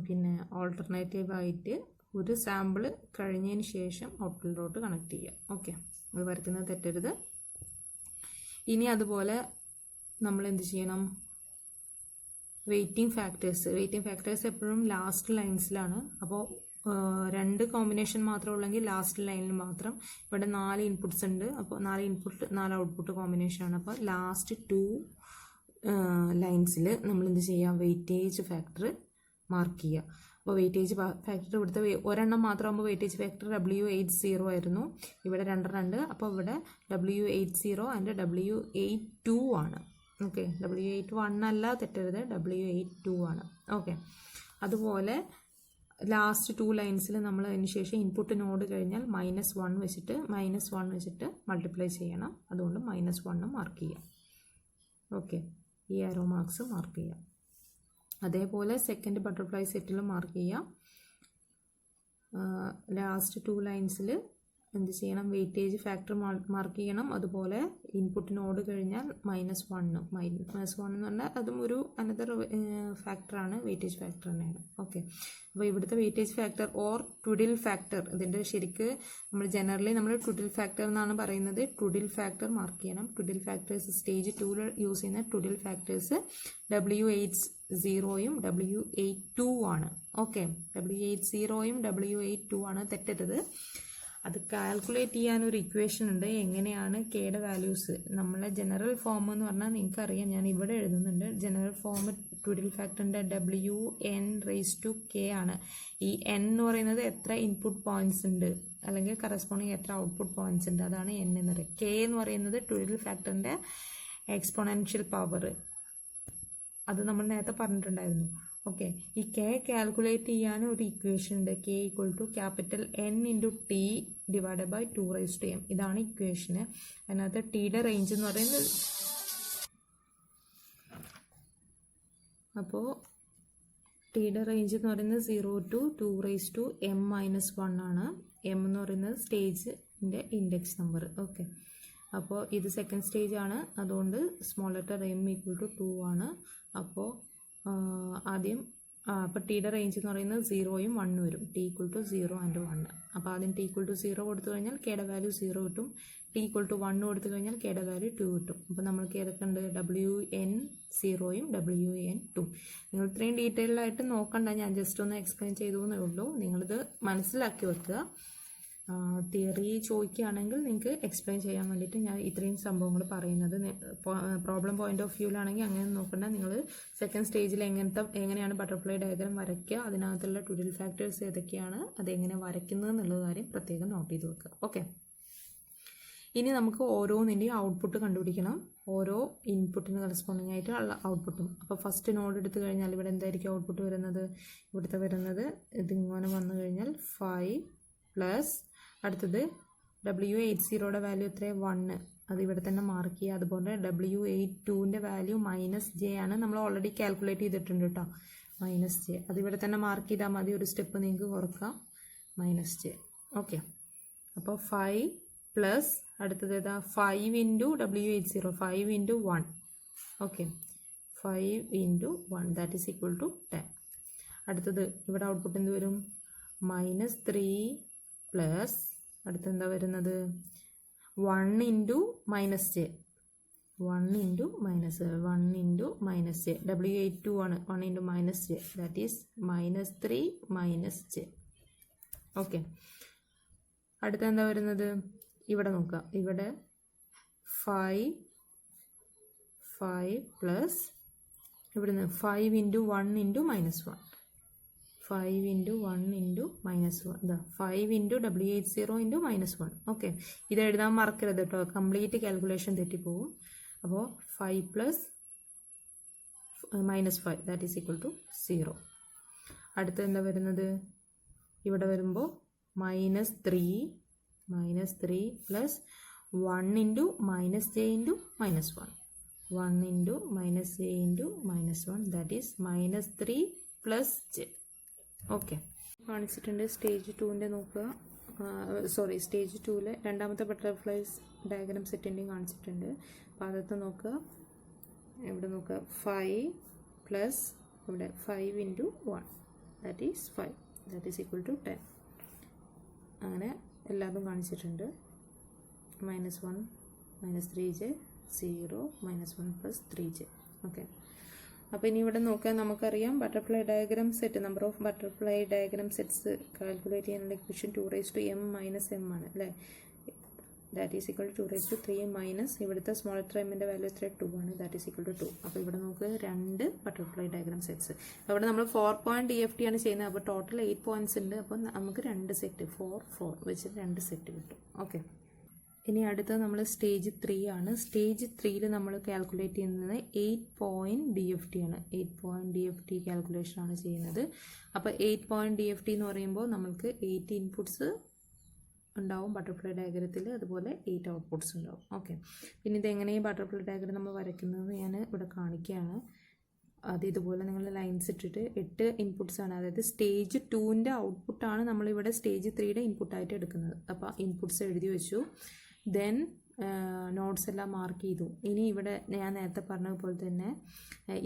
പിന്നെ ഓൾട്ടർനേറ്റീവ് ആയിട്ട് ഒരു സാമ്പിൾ കഴിഞ്ഞതിന് ശേഷം ഔട്ട്പുട്ടിലോട്ട് കണക്ട് ചെയ്യുക. ഓക്കെ, അത് വരയ്ക്കുന്നത് തെറ്റരുത്. ഇനി അതുപോലെ നമ്മൾ എന്ത് ചെയ്യണം? വെയ്റ്റിംഗ് ഫാക്ടേഴ്സ് എപ്പോഴും ലാസ്റ്റ് ലൈൻസിലാണ്. അപ്പോൾ 2 കോമ്പിനേഷൻ മാത്രമേ ഉള്ളെങ്കിൽ ലാസ്റ്റ് ലൈനിൽ മാത്രം. ഇവിടെ 4 ഇൻപുട്ട്സ് ഉണ്ട്. അപ്പോൾ 4 ഇൻപുട്ട് 4 ഔട്ട്പുട്ട് കോമ്പിനേഷനാണ്. അപ്പോൾ ലാസ്റ്റ് 2 ലൈൻസിൽ നമ്മൾ എന്ത് ചെയ്യുക? വെയിറ്റേജ് ഫാക്ടർ മാർക്ക് ചെയ്യുക. അപ്പോൾ വെയിറ്റേജ് ഫാക്ടർ ഇവിടുത്തെ ഒരെണ്ണം മാത്രമാകുമ്പോൾ വെയിറ്റേജ് ഫാക്ടർ W80 ആയിരുന്നു. ഇവിടെ 2 ഉണ്ട്. അപ്പോൾ ഇവിടെ W80 ആൻഡ് W82 ആണ്. ഓക്കെ, W81 അല്ല, തെറ്റരുത്, W82 ആണ്. ഓക്കെ, അതുപോലെ ലാസ്റ്റ് 2 ലൈൻസിൽ നമ്മൾ അതിന് ശേഷം ഇൻപുട്ട് നോഡ് കഴിഞ്ഞാൽ -1 വെച്ചിട്ട് മൾട്ടിപ്ലൈ ചെയ്യണം. അതുകൊണ്ട് -1 മാർക്ക് ചെയ്യാം. ഓക്കെ, ഈ ആരോ മാർക്സ് മാർക്ക് ചെയ്യാം. അതേപോലെ സെക്കൻഡ് ബട്ടർഫ്ലൈ സെറ്റിലും മാർക്ക് ചെയ്യാം. ലാസ്റ്റ് 2 ലൈൻസിൽ എന്ത് ചെയ്യണം, വെയിറ്റേജ് ഫാക്ടർ മാർക്ക് ചെയ്യണം. അതുപോലെ ഇൻപുട്ട് നോഡ് കഴിഞ്ഞാൽ -1 എന്ന് പറഞ്ഞാൽ അതും ഒരു അനദർ ഫാക്ടറാണ്, വെയിറ്റേജ് ഫാക്ടർ തന്നെയാണ്. ഓക്കെ, അപ്പോൾ ഇവിടുത്തെ weightage factor or twiddle factor, ഇതിൻ്റെ ശരിക്ക് നമ്മൾ ജനറലി നമ്മൾ ട്വിഡിൽ ഫാക്ടർ എന്നാണ് പറയുന്നത്. ട്വിഡിൽ ഫാക്ടർ മാർക്ക് ചെയ്യണം. ട്വിഡിൽ ഫാക്ടേഴ്സ് സ്റ്റേജ് 2 യൂസ് ചെയ്യുന്ന ട്വിഡിൽ ഫാക്ടേഴ്സ് W80 W82 ആണ്. ഓക്കെ, W80 W82 ആണ്, തെറ്റരുത്. അത് കാൽക്കുലേറ്റ് ചെയ്യാനൊരു ഇക്വേഷൻ ഉണ്ട്. എങ്ങനെയാണ് കെയുടെ വാല്യൂസ്, നമ്മളെ ജനറൽ ഫോം എന്ന് പറഞ്ഞാൽ നിങ്ങൾക്കറിയാം, ഞാൻ ഇവിടെ എഴുതുന്നുണ്ട്. ജനറൽ ഫോം ട്വിഡിൽ ഫാക്ടറിൻ്റെ WN⁻k ആണ്. ഈ n എന്ന് പറയുന്നത് എത്ര ഇൻപുട്ട് പോയിന്റ്സ് ഉണ്ട് അല്ലെങ്കിൽ കറസ്പോണ്ടിങ് എത്ര ഔട്ട്പുട്ട് പോയിന്റ്സ് ഉണ്ട്, അതാണ് n എന്ന് പറയുന്നത്. k എന്ന് പറയുന്നത് ട്വിഡിൽ ഫാക്ടറിൻ്റെ എക്സ്പോണൻഷ്യൽ പവർ, അത് നമ്മൾ നേരത്തെ പറഞ്ഞിട്ടുണ്ടായിരുന്നു. ഓക്കെ, ഈ k കാൽക്കുലേറ്റ് ചെയ്യാൻ ഒരു ഇക്വേഷൻ ഉണ്ട്. k =N × T / 2m. ഇതാണ് ഇക്വേഷന്. അതിനകത്ത് ടിയുടെ റേഞ്ച് എന്ന് പറയുന്നത്, അപ്പോൾ ടിയുടെ റേഞ്ച് എന്ന് പറയുന്നത് 0 to 2m-1 ആണ്. m എന്ന് പറയുന്നത് സ്റ്റേജിൻ്റെ ഇൻഡെക്സ് നമ്പർ. ഓക്കെ, അപ്പോൾ ഇത് സെക്കൻഡ് സ്റ്റേജ് ആണ്, അതുകൊണ്ട് സ്മോൾ ലെറ്റർ m = 2 ആണ്. അപ്പോൾ ആദ്യം അപ്പോൾ ടിയുടെ റേഞ്ച് എന്ന് പറയുന്നത് 0ഉം 1ഉം വരും. T = 0 and 1. അപ്പോൾ ആദ്യം T = 0 കൊടുത്തു കഴിഞ്ഞാൽ കെയുടെ വാല്യൂ 0 കിട്ടും. T = 1 കൊടുത്തു കഴിഞ്ഞാൽ കെയുടെ വാല്യൂ 2 കിട്ടും. അപ്പോൾ നമ്മൾക്ക് ഏതൊക്കെ ഉണ്ട്, WN0ഉം WN2ഉം. നിങ്ങൾ ഇത്രയും ഡീറ്റെയിൽഡ് ആയിട്ട് നോക്കണ്ട, ഞാൻ ജസ്റ്റ് ഒന്ന് എക്സ്പ്ലെയിൻ ചെയ്തു എന്നേ ഉള്ളൂ. നിങ്ങളിത് മനസ്സിലാക്കി വെക്കുക. തിയറി ചോദിക്കുകയാണെങ്കിൽ നിങ്ങൾക്ക് എക്സ്പ്ലെയിൻ ചെയ്യാൻ വേണ്ടിയിട്ട് ഞാൻ ഇത്രയും സംഭവങ്ങൾ പറയുന്നത്. പ്രോബ്ലം പോയിന്റ് ഓഫ് വ്യൂവിലാണെങ്കിൽ അങ്ങനെ നോക്കണ്ട. നിങ്ങൾ സെക്കൻഡ് സ്റ്റേജിൽ എങ്ങനെയാണ് ബട്ടർഫ്ലൈ ഡയഗ്രാം വരയ്ക്കുക, അതിനകത്തുള്ള ട്വിഡിൽ ഫാക്ടേഴ്സ് ഏതൊക്കെയാണ്, അതെങ്ങനെ വരയ്ക്കുന്നത് എന്നുള്ള കാര്യം പ്രത്യേകം നോട്ട് ചെയ്ത് വെക്കുക. ഓക്കെ, ഇനി നമുക്ക് ഓരോന്നിൻ്റെയും ഔട്ട്പുട്ട് കണ്ടുപിടിക്കണം. ഓരോ ഇൻപുട്ടിന് കറസ്പോണ്ടിങ് ആയിട്ടുള്ള ഔട്ട്പുട്ടും. അപ്പോൾ ഫസ്റ്റ് നോഡ് എടുത്തു കഴിഞ്ഞാൽ ഇവിടെ എന്തായിരിക്കും ഔട്ട്പുട്ട് വരുന്നത്, ഇവിടുത്തെ വരുന്നത് ഇതിങ്ങനെ വന്നു കഴിഞ്ഞാൽ 5+, അടുത്തത് W80യുടെ വാല്യൂ എത്ര, 1, അത് ഇവിടെ തന്നെ മാർക്ക് ചെയ്യുക. അതുപോലെ W82ൻ്റെ വാല്യൂ -j ആണ്, നമ്മൾ ഓൾറെഡി കാൽക്കുലേറ്റ് ചെയ്തിട്ടുണ്ട് കേട്ടോ, -j. അത് ഇവിടെ തന്നെ മാർക്ക് ചെയ്താൽ മതി, ഒരു സ്റ്റെപ്പ് നിങ്ങൾക്ക് കുറക്കാം, -j. ഓക്കെ, അപ്പോൾ 5+ അടുത്തത് ഏതാ, 5 × W80, 5 × 1. Okay, 5 × 1 that is equal to 10. അടുത്തത് ഇവിടെ ഔട്ട്പുട്ട് എന്ത് വരും, -3 പ്ലസ് അടുത്ത് എന്താ വരുന്നത്, 1 × -j, 1 × -j, W82 ആണ്, 1 × -j that is -3 - j. Okay, അടുത്ത എന്താ വരുന്നത്, ഇവിടെ നോക്കാം, ഇവിടെ 5 പ്ലസ് ഇവിടുന്ന് 5 × 1 × -1, 5 × 1 × -1, ഇതാ 5 × W80 × -1. ഓക്കെ, ഇത് എഴുതാൻ മറക്കരുത് കേട്ടോ, കംപ്ലീറ്റ് കാൽക്കുലേഷൻ തെറ്റിപ്പോവും. അപ്പോൾ 5 + -5 ദാറ്റ് ഈസ് ഈക്വൽ ടു 0. അടുത്ത എന്താ വരുന്നത്, ഇവിടെ വരുമ്പോൾ -3 plus 1 × -j × -1, 1 × -j × -1 that is -3 + j. Okay, കാണിച്ചിട്ടുണ്ട്. സ്റ്റേജ് 2ൻ്റെ നോക്കുക, സ്റ്റേജ് 2ലെ രണ്ടാമത്തെ ബട്ടർഫ്ലൈസ് ഡയഗ്രാം സെറ്റിൻ്റെയും കാണിച്ചിട്ടുണ്ട്. അപ്പോൾ അതൊക്കെ നോക്കുക, ഇവിടെ നോക്കുക, 5 പ്ലസ് ഇവിടെ 5 × 1 that is 5 that is equal to 10. അങ്ങനെ എല്ലാതും കാണിച്ചിട്ടുണ്ട്. -1 -3j 0 -1 + 3j. ഓക്കെ, അപ്പോൾ ഇനി ഇവിടെ നോക്കാൻ നമുക്കറിയാം butterfly diagram set, number of butterfly diagram sets calculate ചെയ്യാനുള്ള ഇക്വേഷൻ 2m - m ആണ് അല്ലേ, ദാറ്റ് ഈസ് ഈക്വൽ ടു 2 - ഇവിടുത്തെ സ്മോൾ ലെറ്റർ എമ്മിൻ്റെ വാല്യൂ എത്ര, 2 ആണ്, ദാറ്റ് ഈസ് ഈക്വൽ ടു 2. അപ്പോൾ ഇവിടെ നമുക്ക് 2 ബട്ടർഫ്ലൈ ഡയഗ്രാം സെറ്റ്സ്. അവിടെ നമ്മൾ 4 പോയിന്റ് DFT ആണ് ചെയ്യുന്നത്. അപ്പോൾ ടോട്ടൽ 8 പോയിന്റ്സ് ഉണ്ട്. അപ്പോൾ നമുക്ക് 2 സെറ്റ് 4 വെച്ച് 2 സെറ്റ് കിട്ടും. ഓക്കെ, ഇനി അടുത്തത് നമ്മൾ സ്റ്റേജ് 3 ആണ്. സ്റ്റേജ് 3യിൽ നമ്മൾ കാൽക്കുലേറ്റ് ചെയ്യുന്നത് 8 പോയിൻറ്റ് DFT ആണ്. 8 പോയിൻറ്റ് DFT കാൽക്കുലേഷൻ ആണ് ചെയ്യുന്നത്. അപ്പോൾ 8 പോയിൻറ്റ് DFT എന്ന് പറയുമ്പോൾ നമ്മൾക്ക് 8 ഇൻപുട്സ് ഉണ്ടാവും ബട്ടർഫ്ലൈ ഡയഗ്രത്തിൽ, അതുപോലെ 8 ഔട്ട്പുട്ട്സ് ഉണ്ടാവും. ഓക്കെ, പിന്നെ ഇതെങ്ങനെയും ബട്ടർഫ്ലൈ ഡയഗ്രം നമ്മൾ വരയ്ക്കുന്നത് ഞാൻ ഇവിടെ കാണിക്കുകയാണ്. അത് ഇതുപോലെ നിങ്ങൾ ലൈൻസ് ഇട്ടിട്ട് 8 ഇൻപുട്ട്സ് ആണ്, അതായത് സ്റ്റേജ് 2ൻ്റെ ഔട്ട്പുട്ടാണ് നമ്മളിവിടെ സ്റ്റേജ് 3യുടെ ഇൻപുട്ടായിട്ട് എടുക്കുന്നത്. അപ്പോൾ ഇൻപുട്ട്സ് എഴുതി വെച്ചു, ദെൻ നോട്ട്സ് എല്ലാം മാർക്ക് ചെയ്തു. ഇനി ഇവിടെ ഞാൻ നേരത്തെ പറഞ്ഞതുപോലെ തന്നെ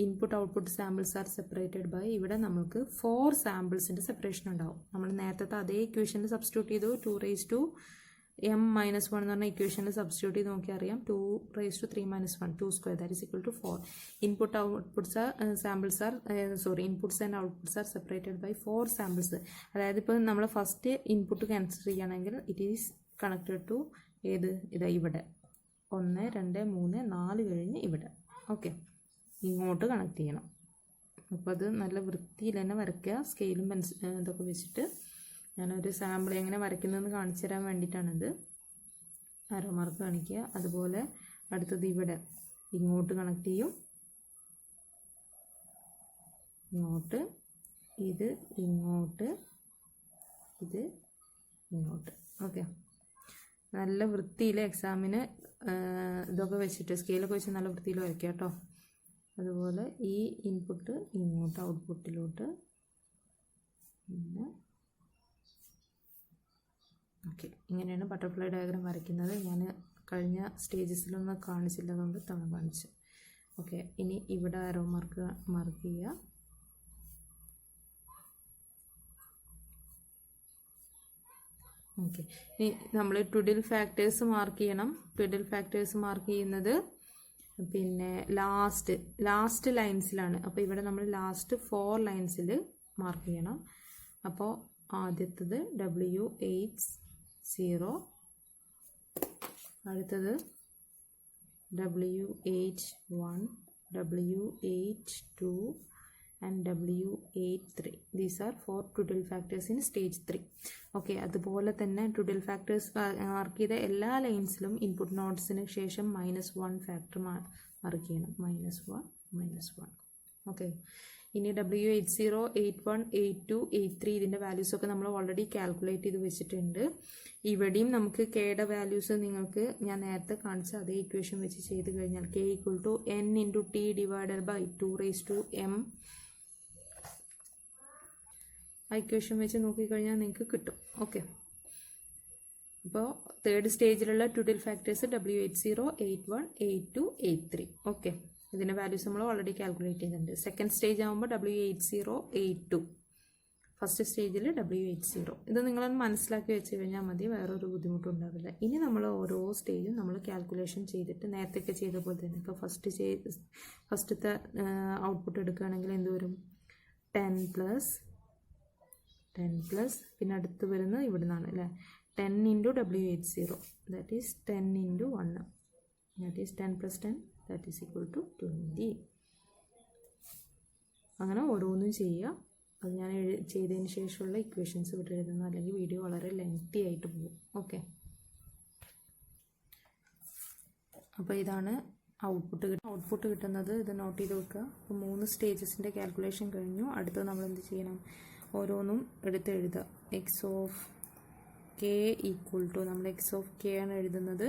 input output samples are separated by, ഇവിടെ നമുക്ക് 4 സാമ്പിൾസിൻ്റെ സെപ്പറേഷൻ ഉണ്ടാവും. നമ്മൾ നേരത്തെ അതേ ഇക്വേഷനിൽ സബ്സ്റ്റിറ്റ്യൂട്ട് ചെയ്തു. 2m-1 എന്ന് പറഞ്ഞ ഇക്വേഷനിൽ സബ്സ്റ്റിറ്റ്യൂട്ട് ചെയ്ത് നോക്കിയാൽ അറിയാം. 2 3 - 1 2 square that is equal to 4. Input outputs are inputs and outputs are separated by 4 samples. അതായത് ഇപ്പോൾ നമ്മൾ ഫസ്റ്റ് ഇൻപുട്ട് കൺസിഡർ ചെയ്യുകയാണെങ്കിൽ ഇറ്റ് ഈസ് കണക്റ്റഡ് ടു ഏത്, ഇതാ ഇവിടെ 1 2 3 4 കഴിഞ്ഞ് ഇവിടെ. ഓക്കെ, ഇങ്ങോട്ട് കണക്ട് ചെയ്യണം. അപ്പോൾ അത് നല്ല വൃത്തിയിൽ തന്നെ വരയ്ക്കുക. സ്കെയിലും ഇതൊക്കെ വെച്ചിട്ട് ഞാനൊരു സാമ്പിൾ എങ്ങനെ വരയ്ക്കുന്നതെന്ന് കാണിച്ചു തരാൻ വേണ്ടിയിട്ടാണിത്. ആരോ മാർക്ക് കാണിക്കുക. അതുപോലെ അടുത്തത് ഇവിടെ ഇങ്ങോട്ട് കണക്ട് ചെയ്യും, ഇങ്ങോട്ട്, ഇത് ഇങ്ങോട്ട്, ഇത് ഇങ്ങോട്ട്. ഓക്കെ, നല്ല വൃത്തിയിൽ എക്സാമിന് ഇതൊക്കെ വെച്ചിട്ട് സ്കെയിലൊക്കെ വെച്ച് നല്ല വൃത്തിയിൽ വരയ്ക്കുക കേട്ടോ. അതുപോലെ ഈ ഇൻപുട്ട് ഇങ്ങോട്ട് ഔട്ട്പുട്ടിലോട്ട്, പിന്നെ ഓക്കെ, ഇങ്ങനെയാണ് ബട്ടർഫ്ലൈ ഡയഗ്രാം വരയ്ക്കുന്നത്. ഞാൻ കഴിഞ്ഞ സ്റ്റേജസിലൊന്നും കാണിച്ചില്ലതുകൊണ്ട് തവണ കാണിച്ചു. ഓക്കെ, ഇനി ഇവിടെ ആരോ മാർക്ക് ചെയ്യുക. ഓക്കെ, ഇനി നമ്മൾ ട്വിഡിൽ ഫാക്ടേഴ്സ് മാർക്ക് ചെയ്യണം. ട്വിഡിൽ ഫാക്ടേഴ്സ് മാർക്ക് ചെയ്യുന്നത് പിന്നെ ലാസ്റ്റ് ലൈൻസിലാണ്. അപ്പോൾ ഇവിടെ നമ്മൾ ലാസ്റ്റ് 4 ലൈൻസിൽ മാർക്ക് ചെയ്യണം. അപ്പോൾ ആദ്യത്തത് W80, അടുത്തത് W81, W82 and W83. These are 4 twiddle factors in stage 3. Okay, അതുപോലെ തന്നെ twiddle factors മാർക്ക് ചെയ്ത എല്ലാ ലൈൻസിലും ഇൻപുട്ട് നോട്ട്സിന് ശേഷം -1 ഫാക്ടർ മാർക്ക് ചെയ്യണം. -1. ഓക്കെ, ഇനി W80, 81, 82, 83 ഇതിൻ്റെ വാല്യൂസൊക്കെ നമ്മൾ ഓൾറെഡി കാൽക്കുലേറ്റ് ചെയ്ത് വെച്ചിട്ടുണ്ട്. ഇവിടെയും നമുക്ക് കെയുടെ വാല്യൂസ് നിങ്ങൾക്ക് ഞാൻ നേരത്തെ കാണിച്ച അതേ ഇക്വേഷൻ വെച്ച് ചെയ്ത് കഴിഞ്ഞാൽ K = N × T / 2m ആ ഇക്വേഷൻ വെച്ച് നോക്കിക്കഴിഞ്ഞാൽ നിങ്ങൾക്ക് കിട്ടും. ഓക്കെ, അപ്പോൾ തേർഡ് സ്റ്റേജിലുള്ള ട്വിഡിൽ ഫാക്ടേഴ്സ് W80, 81, 82, 83. ഓക്കെ, ഇതിൻ്റെ വാല്യൂസ് നമ്മൾ ഓൾറെഡി കാൽക്കുലേറ്റ് ചെയ്തിട്ടുണ്ട്. സെക്കൻഡ് സ്റ്റേജ് ആകുമ്പോൾ W80, 82. ഫസ്റ്റ് സ്റ്റേജിൽ W80. ഇത് നിങ്ങളൊന്ന് മനസ്സിലാക്കി വെച്ച് കഴിഞ്ഞാൽ മതി, വേറൊരു ബുദ്ധിമുട്ടും ഉണ്ടാവില്ല. ഇനി നമ്മൾ ഓരോ സ്റ്റേജും നമ്മൾ കാൽക്കുലേഷൻ ചെയ്തിട്ട് നേരത്തെ ചെയ്ത പോലെ തന്നെ ഇപ്പോൾ ഫസ്റ്റത്തെ ഔട്ട്പുട്ട് എടുക്കുകയാണെങ്കിൽ എന്ത് വരും? 10 പിന്നെ അടുത്ത് വരുന്നത് ഇവിടെ നിന്നാണ് അല്ലേ, 10 × W80, that is 10 × 1, that is 10 + 10, that is equal to 20. അങ്ങനെ ഓരോന്നും ചെയ്യുക. അത് ഞാൻ ചെയ്തതിന് ശേഷമുള്ള ഇക്വേഷൻസ് ഇവിടെ എഴുതുന്നു, അല്ലെങ്കിൽ വീഡിയോ വളരെ ലെങ്തി ആയിട്ട് പോകും. ഓക്കെ, അപ്പോൾ ഇതാണ് ഔട്ട്പുട്ട് കിട്ടുന്നത്. ഇത് നോട്ട് ചെയ്ത് വെക്കുക. അപ്പോൾ 3 സ്റ്റേജസിൻ്റെ കാൽക്കുലേഷൻ കഴിഞ്ഞു. അടുത്തത് നമ്മൾ എന്ത് ചെയ്യണം? ഓരോന്നും എടുത്ത് എഴുതുക. X of k equal to, നമ്മൾ എക്സ് ഓഫ് കെ ആണ് എഴുതുന്നത്,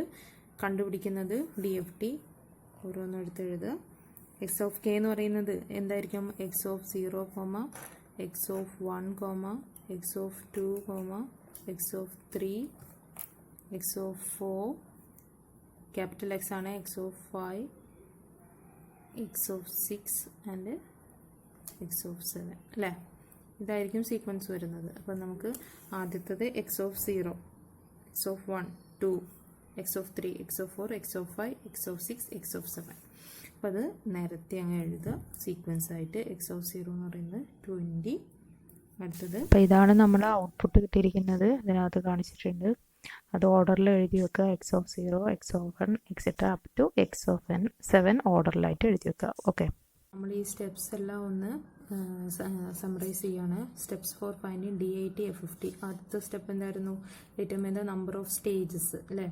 കണ്ടുപിടിക്കുന്നത് DFT. ഓരോന്നും എടുത്ത് എഴുതുക. എക്സ് ഓഫ് കെ എന്ന് പറയുന്നത് എന്തായിരിക്കും? X of 0, X of 1, X of 2, X of 3, X of 4, capital X ആണ്, X of 5, X of 6 and X of 7 അല്ലേ? ഇതായിരിക്കും സീക്വൻസ് വരുന്നത്. അപ്പോൾ നമുക്ക് ആദ്യത്തത് X of 0, X of 1, 2, X of 3, X of 4, X of 5, X of 6, X of 7. അപ്പോൾ അത് നേരത്തെ അങ്ങ് എഴുതുക സീക്വൻസ് ആയിട്ട്. എക്സ് ഓഫ് 0 എന്ന് പറയുന്നത് 20. അടുത്തത് അപ്പോൾ ഇതാണ് നമ്മൾ ഔട്ട്പുട്ട് കിട്ടിയിരിക്കുന്നത്, ഇതിനകത്ത് കാണിച്ചിട്ടുണ്ട്. അത് ഓർഡറിൽ എഴുതി വെക്കുക. X of 0, X of 1 etcetera up to x of 7 ഓർഡറിലായിട്ട് എഴുതി വെക്കുക. ഓക്കെ, നമ്മൾ ഈ സ്റ്റെപ്സ് എല്ലാം ഒന്ന് സമ്മറൈസ് ചെയ്യാണ്. Steps for finding DIT FFT. അടുത്ത സ്റ്റെപ്പ് എന്തായിരുന്നു? Determine the number of stages അല്ലേ?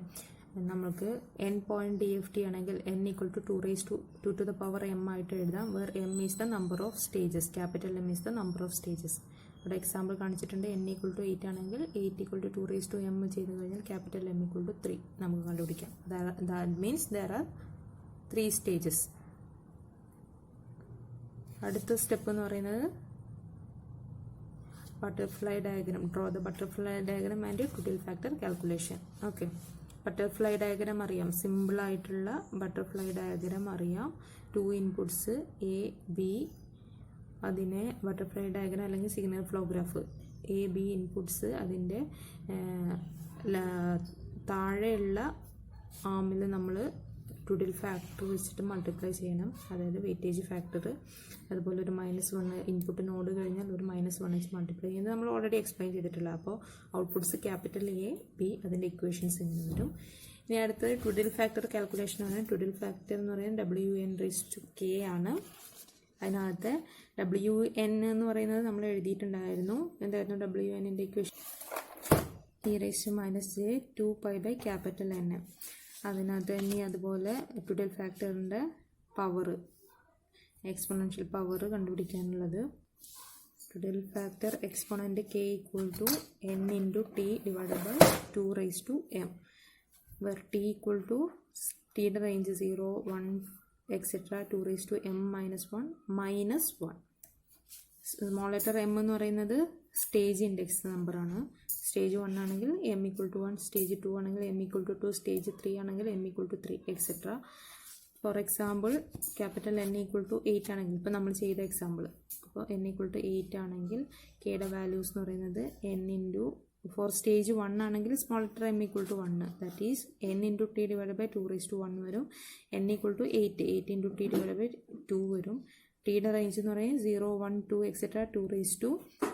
നമുക്ക് n point D F T ആണെങ്കിൽ n equal to 2 to the power m ആയിട്ട് എഴുതാം, where m is the number of stages, capital M is the number of stages. ഇവിടെ example കാണിച്ചിട്ടുണ്ട്. n equal to 8 ആണെങ്കിൽ 8 equal to 2 m ചെയ്ത് കഴിഞ്ഞാൽ capital M equal to 3 നമുക്ക് കണ്ടുപിടിക്കാം. That means there are 3 stages. അടുത്ത സ്റ്റെപ്പ് എന്ന് പറയുന്നത് butterfly diagram. Draw the butterfly diagram and total factor calculation. Okay, butterfly diagram അറിയാം, സിമ്പിൾ ആയിട്ടുള്ള ബട്ടർഫ്ലൈ ഡയഗ്രാം അറിയാം. 2 ഇൻപുട്സ് എ ബി, അതിനെ ബട്ടർഫ്ലൈ ഡയഗ്രാം അല്ലെങ്കിൽ signal flow graph. A B inputs, അതിൻ്റെ താഴെയുള്ള ആമിൽ നമ്മൾ ടോട്ടൽ ഫാക്ടർ വെച്ചിട്ട് മൾട്ടിപ്ലൈ ചെയ്യണം, അതായത് വെയിറ്റേജ് ഫാക്ടർ. അതുപോലെ ഒരു -1 ഇൻപുട്ട് നോഡ് കഴിഞ്ഞാൽ ഒരു -1 വെച്ച് മൾട്ടിപ്ലൈ ചെയ്യുന്നത് നമ്മൾ ഓൾറെഡി എക്സ്പ്ലെയിൻ ചെയ്തിട്ടില്ല. അപ്പോൾ ഔട്ട്പുട്ട്സ് ക്യാപിറ്റൽ എ ബി, അതിൻ്റെ ഇക്വേഷൻസ് ഇങ്ങനെ വരും. ഇനി അടുത്തത് ടോട്ടൽ ഫാക്ടർ കാൽക്കുലേഷൻ ആണ്. ടോട്ടൽ ഫാക്ടർ എന്ന് പറയുന്നത് WN⁻k ആണ്. അതിനകത്ത് WN എന്ന് പറയുന്നത് നമ്മൾ എഴുതിയിട്ടുണ്ടായിരുന്നു. എന്തായിരുന്നു WN-ൻ്റെ ഇക്വേഷൻ? e⁻j2π/N. അതിനകത്ത് തന്നെ അതുപോലെ ടോട്ടൽ ഫാക്ടറിൻ്റെ പവർ, എക്സ്പോണൻഷ്യൽ പവർ കണ്ടുപിടിക്കാനുള്ളത്. Total factor exponent k equal to n × t divided by 2m, where t equal to ടിയുടെ range 0, 1 etcetera 2m - 1 -1. Small letter m എന്ന് പറയുന്നത് സ്റ്റേജ് ഇൻഡെക്സ് നമ്പറാണ്. സ്റ്റേജ് 1 ആണെങ്കിൽ m ഈക്വൽ ടു 1, സ്റ്റേജ് 2 ആണെങ്കിൽ m equal to 2, stage 3 ആണെങ്കിൽ m equal to 3 etcetera. For example capital N equal to 8 ആണെങ്കിൽ, ഇപ്പോൾ നമ്മൾ ചെയ്ത എക്സാമ്പിൾ, അപ്പോൾ n ഈക്വൽ ടു 8 ആണെങ്കിൽ കെയുടെ വാല്യൂസ് എന്ന് പറയുന്നത് n × ഫോർ സ്റ്റേജ് 1 ആണെങ്കിൽ small letter m equal to 1, that is n × t divide by 2 വരും. n equal to 8 × t divide by 2 വരും. ടിയുടെ റേഞ്ച് എന്ന് പറയുന്നത് 0, 1, 2 etcetera 2m -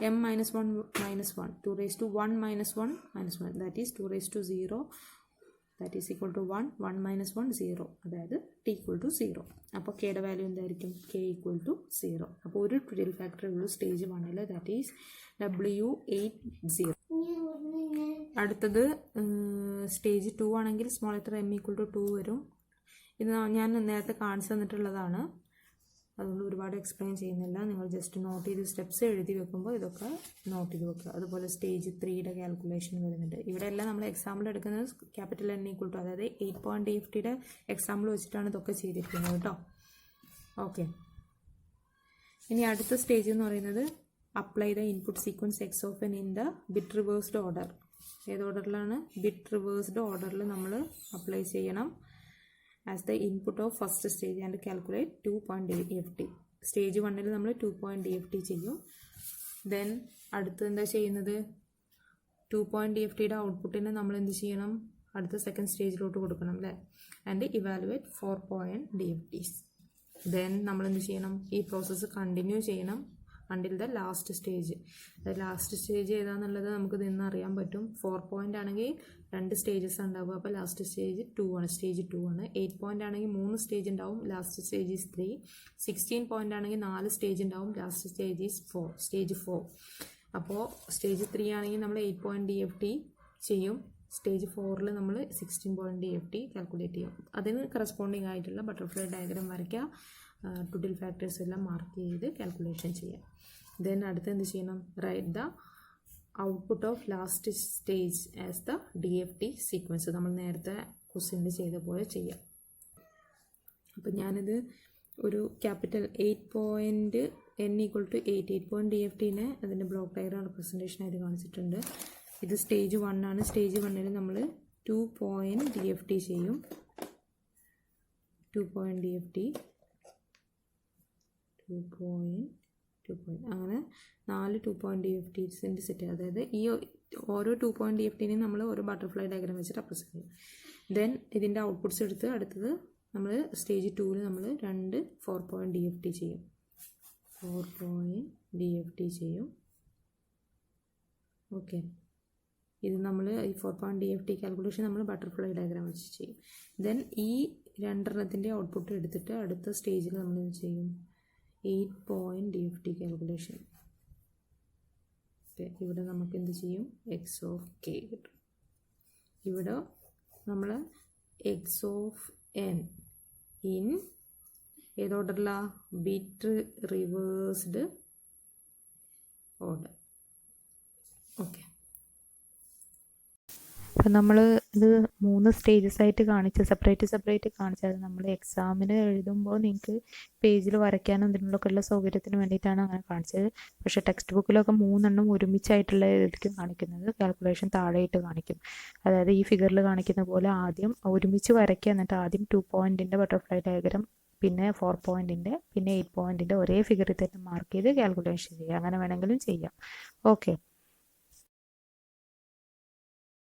1 -1, 2 -1 that is 2 that is equal to 1, 1 - 1 0, അതായത് t ഈക്വൽ ടു 0. അപ്പോൾ കെയുടെ value എന്തായിരിക്കും? k equal to 0. അപ്പോൾ ഒരു ടോട്ടൽ ഫാക്ടർ ഉള്ളൂ സ്റ്റേജ് 1-ൽ, ദാറ്റ് ഈസ് W80. അടുത്തത് സ്റ്റേജ് 2 ആണെങ്കിൽ small letter m equal to 2 വരും. ഇത് ഞാൻ നേരത്തെ കാണിച്ചു തന്നിട്ടുള്ളതാണ്, അതുകൊണ്ട് ഒരുപാട് എക്സ്പ്ലെയിൻ ചെയ്യുന്നില്ല. നിങ്ങൾ ജസ്റ്റ് നോട്ട് ചെയ്ത് സ്റ്റെപ്സ് എഴുതി വെക്കുമ്പോൾ ഇതൊക്കെ നോട്ട് ചെയ്ത് വെക്കുക. അതുപോലെ സ്റ്റേജ് 3യുടെ കാൽക്കുലേഷൻ വരുന്നുണ്ട്. ഇവിടെ എല്ലാം നമ്മൾ എക്സാമ്പിൾ എടുക്കുന്നത് ക്യാപിറ്റൽ N ഈക്വൽ ടു, അതായത് 8 പോയിന്റ് DFTയുടെ എക്സാമ്പിൾ വെച്ചിട്ടാണ് ഇതൊക്കെ ചെയ്തിരിക്കുന്നത് കേട്ടോ. ഓക്കെ, ഇനി അടുത്ത സ്റ്റേജ് എന്ന് പറയുന്നത് apply the input sequence x of n in the bit reversed order. ഏത് ഓർഡറിലാണ്? ബിറ്റ് റിവേഴ്സ്ഡ് ഓർഡറിൽ നമ്മൾ അപ്ലൈ ചെയ്യണം as the input of first stage and calculate 2 point DFT. Stage 1-ൽ നമ്മൾ 2 point DFT ചെയ്യും. ദെൻ അടുത്ത് എന്താ ചെയ്യുന്നത്? 2 point DFTയുടെ ഔട്ട്പുട്ടിനെ നമ്മൾ എന്ത് ചെയ്യണം? അടുത്ത സെക്കൻഡ് സ്റ്റേജിലോട്ട് കൊടുക്കണം അല്ലേ? And evaluate 4 point DFTs. Then നമ്മൾ എന്ത് ചെയ്യണം? ഈ പ്രോസസ്സ് കണ്ടിന്യൂ ചെയ്യണം until the last stage. Last stage ഏതാണെന്നുള്ളത് നമുക്ക് നിന്ന് അറിയാൻ പറ്റും. 4 point ആണെങ്കിൽ 2 സ്റ്റേജസ് ഉണ്ടാവും, അപ്പോൾ ലാസ്റ്റ് സ്റ്റേജ് 2 ആണ്, സ്റ്റേജ് 2 ആണ്. 8 point ആണെങ്കിൽ 3 സ്റ്റേജ് ഉണ്ടാവും, ലാസ്റ്റ് സ്റ്റേജ് ഈസ് 3. 16 point ആണെങ്കിൽ 4 സ്റ്റേജ് ഉണ്ടാവും, ലാസ്റ്റ് സ്റ്റേജ് ഈസ് 4, സ്റ്റേജ് 4. അപ്പോൾ സ്റ്റേജ് 3 ആണെങ്കിൽ നമ്മൾ 8 point DFT ചെയ്യും. സ്റ്റേജ് 4-ൽ നമ്മൾ 16 point DFT കാൽക്കുലേറ്റ് ചെയ്യും. അതിന് കറസ്പോണ്ടിങ് ആയിട്ടുള്ള ബട്ടർഫ്ലൈ ഡയഗ്രാം വരയ്ക്കുക, ടോട്ടൽ ഫാക്ടേഴ്സ് എല്ലാം മാർക്ക് ചെയ്ത് കാൽക്കുലേഷൻ ചെയ്യാം. ദെൻ അടുത്ത് എന്ത് ചെയ്യണം? Write the output of last stage as the DFT sequence. നമ്മൾ നേരത്തെ ക്വസ്റ്റ്യനിൽ ചെയ്ത പോലെ ചെയ്യാം. അപ്പം ഞാനിത് ഒരു capital 8 point N equal to 8 point DFTനെ അതിൻ്റെ ബ്ലോക്ക് ഡയഗ്രാം റെപ്രസെൻറ്റേഷനായിട്ട് കാണിച്ചിട്ടുണ്ട്. ഇത് സ്റ്റേജ് 1 ആണ്. സ്റ്റേജ് 1-ൽ നമ്മൾ 2 point DFT ചെയ്യും. 2 point DFT, 2 point അങ്ങനെ 4 2 point DFTസിൻ്റെ സെറ്റ്. അതായത് ഈ ഓരോ 2 point DFTനെയും നമ്മൾ ഒരു ബട്ടർഫ്ലൈ ഡയഗ്രാം വെച്ച് റെപ്രസെൻറ്റ് ചെയ്യും. ദെൻ ഇതിൻ്റെ ഔട്ട്പുട്ട്സ് എടുത്ത് അടുത്തത് നമ്മൾ സ്റ്റേജ് 2-ൽ നമ്മൾ 2 4 point DFT ചെയ്യും. 4 point DFT ചെയ്യും. ഓക്കെ, ഇത് നമ്മൾ ഈ 4 point DFT കാൽക്കുലേഷൻ നമ്മൾ ബട്ടർഫ്ലൈ ഡയഗ്രാം വെച്ച് ചെയ്യും. ദെൻ ഈ 2 ഔട്ട്പുട്ട് എടുത്തിട്ട് അടുത്ത സ്റ്റേജിൽ നമ്മൾ എന്ത് ചെയ്യും? 8 point DFT കാൽക്കുലേഷൻ. ഇവിടെ നമുക്ക് എന്ത് ചെയ്യും? x of k കിട്ടും. ഇവിടെ നമ്മൾ എക്സ് ഓഫ് എൻ ഇൻ ഏത് ഓർഡറിലാണ്? Bit reversed order. ഓക്കെ. അപ്പം നമ്മൾ ഇത് 3 സ്റ്റേജസ് ആയിട്ട് കാണിച്ച് സെപ്പറേറ്റ് കാണിച്ചത് നമ്മൾ എക്സാമിന് എഴുതുമ്പോൾ നിങ്ങൾക്ക് പേജിൽ വരയ്ക്കാനും ഇതിനുള്ളൊക്കെ ഉള്ള സൗകര്യത്തിന് വേണ്ടിയിട്ടാണ് അങ്ങനെ കാണിച്ചത്. പക്ഷേ ടെക്സ്റ്റ് ബുക്കിലൊക്കെ 3 ഒരുമിച്ചായിട്ടുള്ള ഇതായിരിക്കും കാണിക്കുന്നത്. കാൽക്കുലേഷൻ താഴെയിട്ട് കാണിക്കും. അതായത് ഈ ഫിഗറിൽ കാണിക്കുന്ന പോലെ ആദ്യം ഒരുമിച്ച് വരയ്ക്കുക, എന്നിട്ട് ആദ്യം 2 പോയിൻറ്റിൻ്റെ ബട്ടർഫ്ലൈ ഡയഗ്രാം, പിന്നെ 4 പോയിൻറ്റിൻ്റെ, പിന്നെ 8 പോയിൻറ്റിൻ്റെ ഒരേ ഫിഗറിൽ തന്നെ മാർക്ക് ചെയ്ത് കാൽക്കുലേഷൻ ചെയ്യുക. അങ്ങനെ വേണമെങ്കിലും ചെയ്യാം. ഓക്കെ.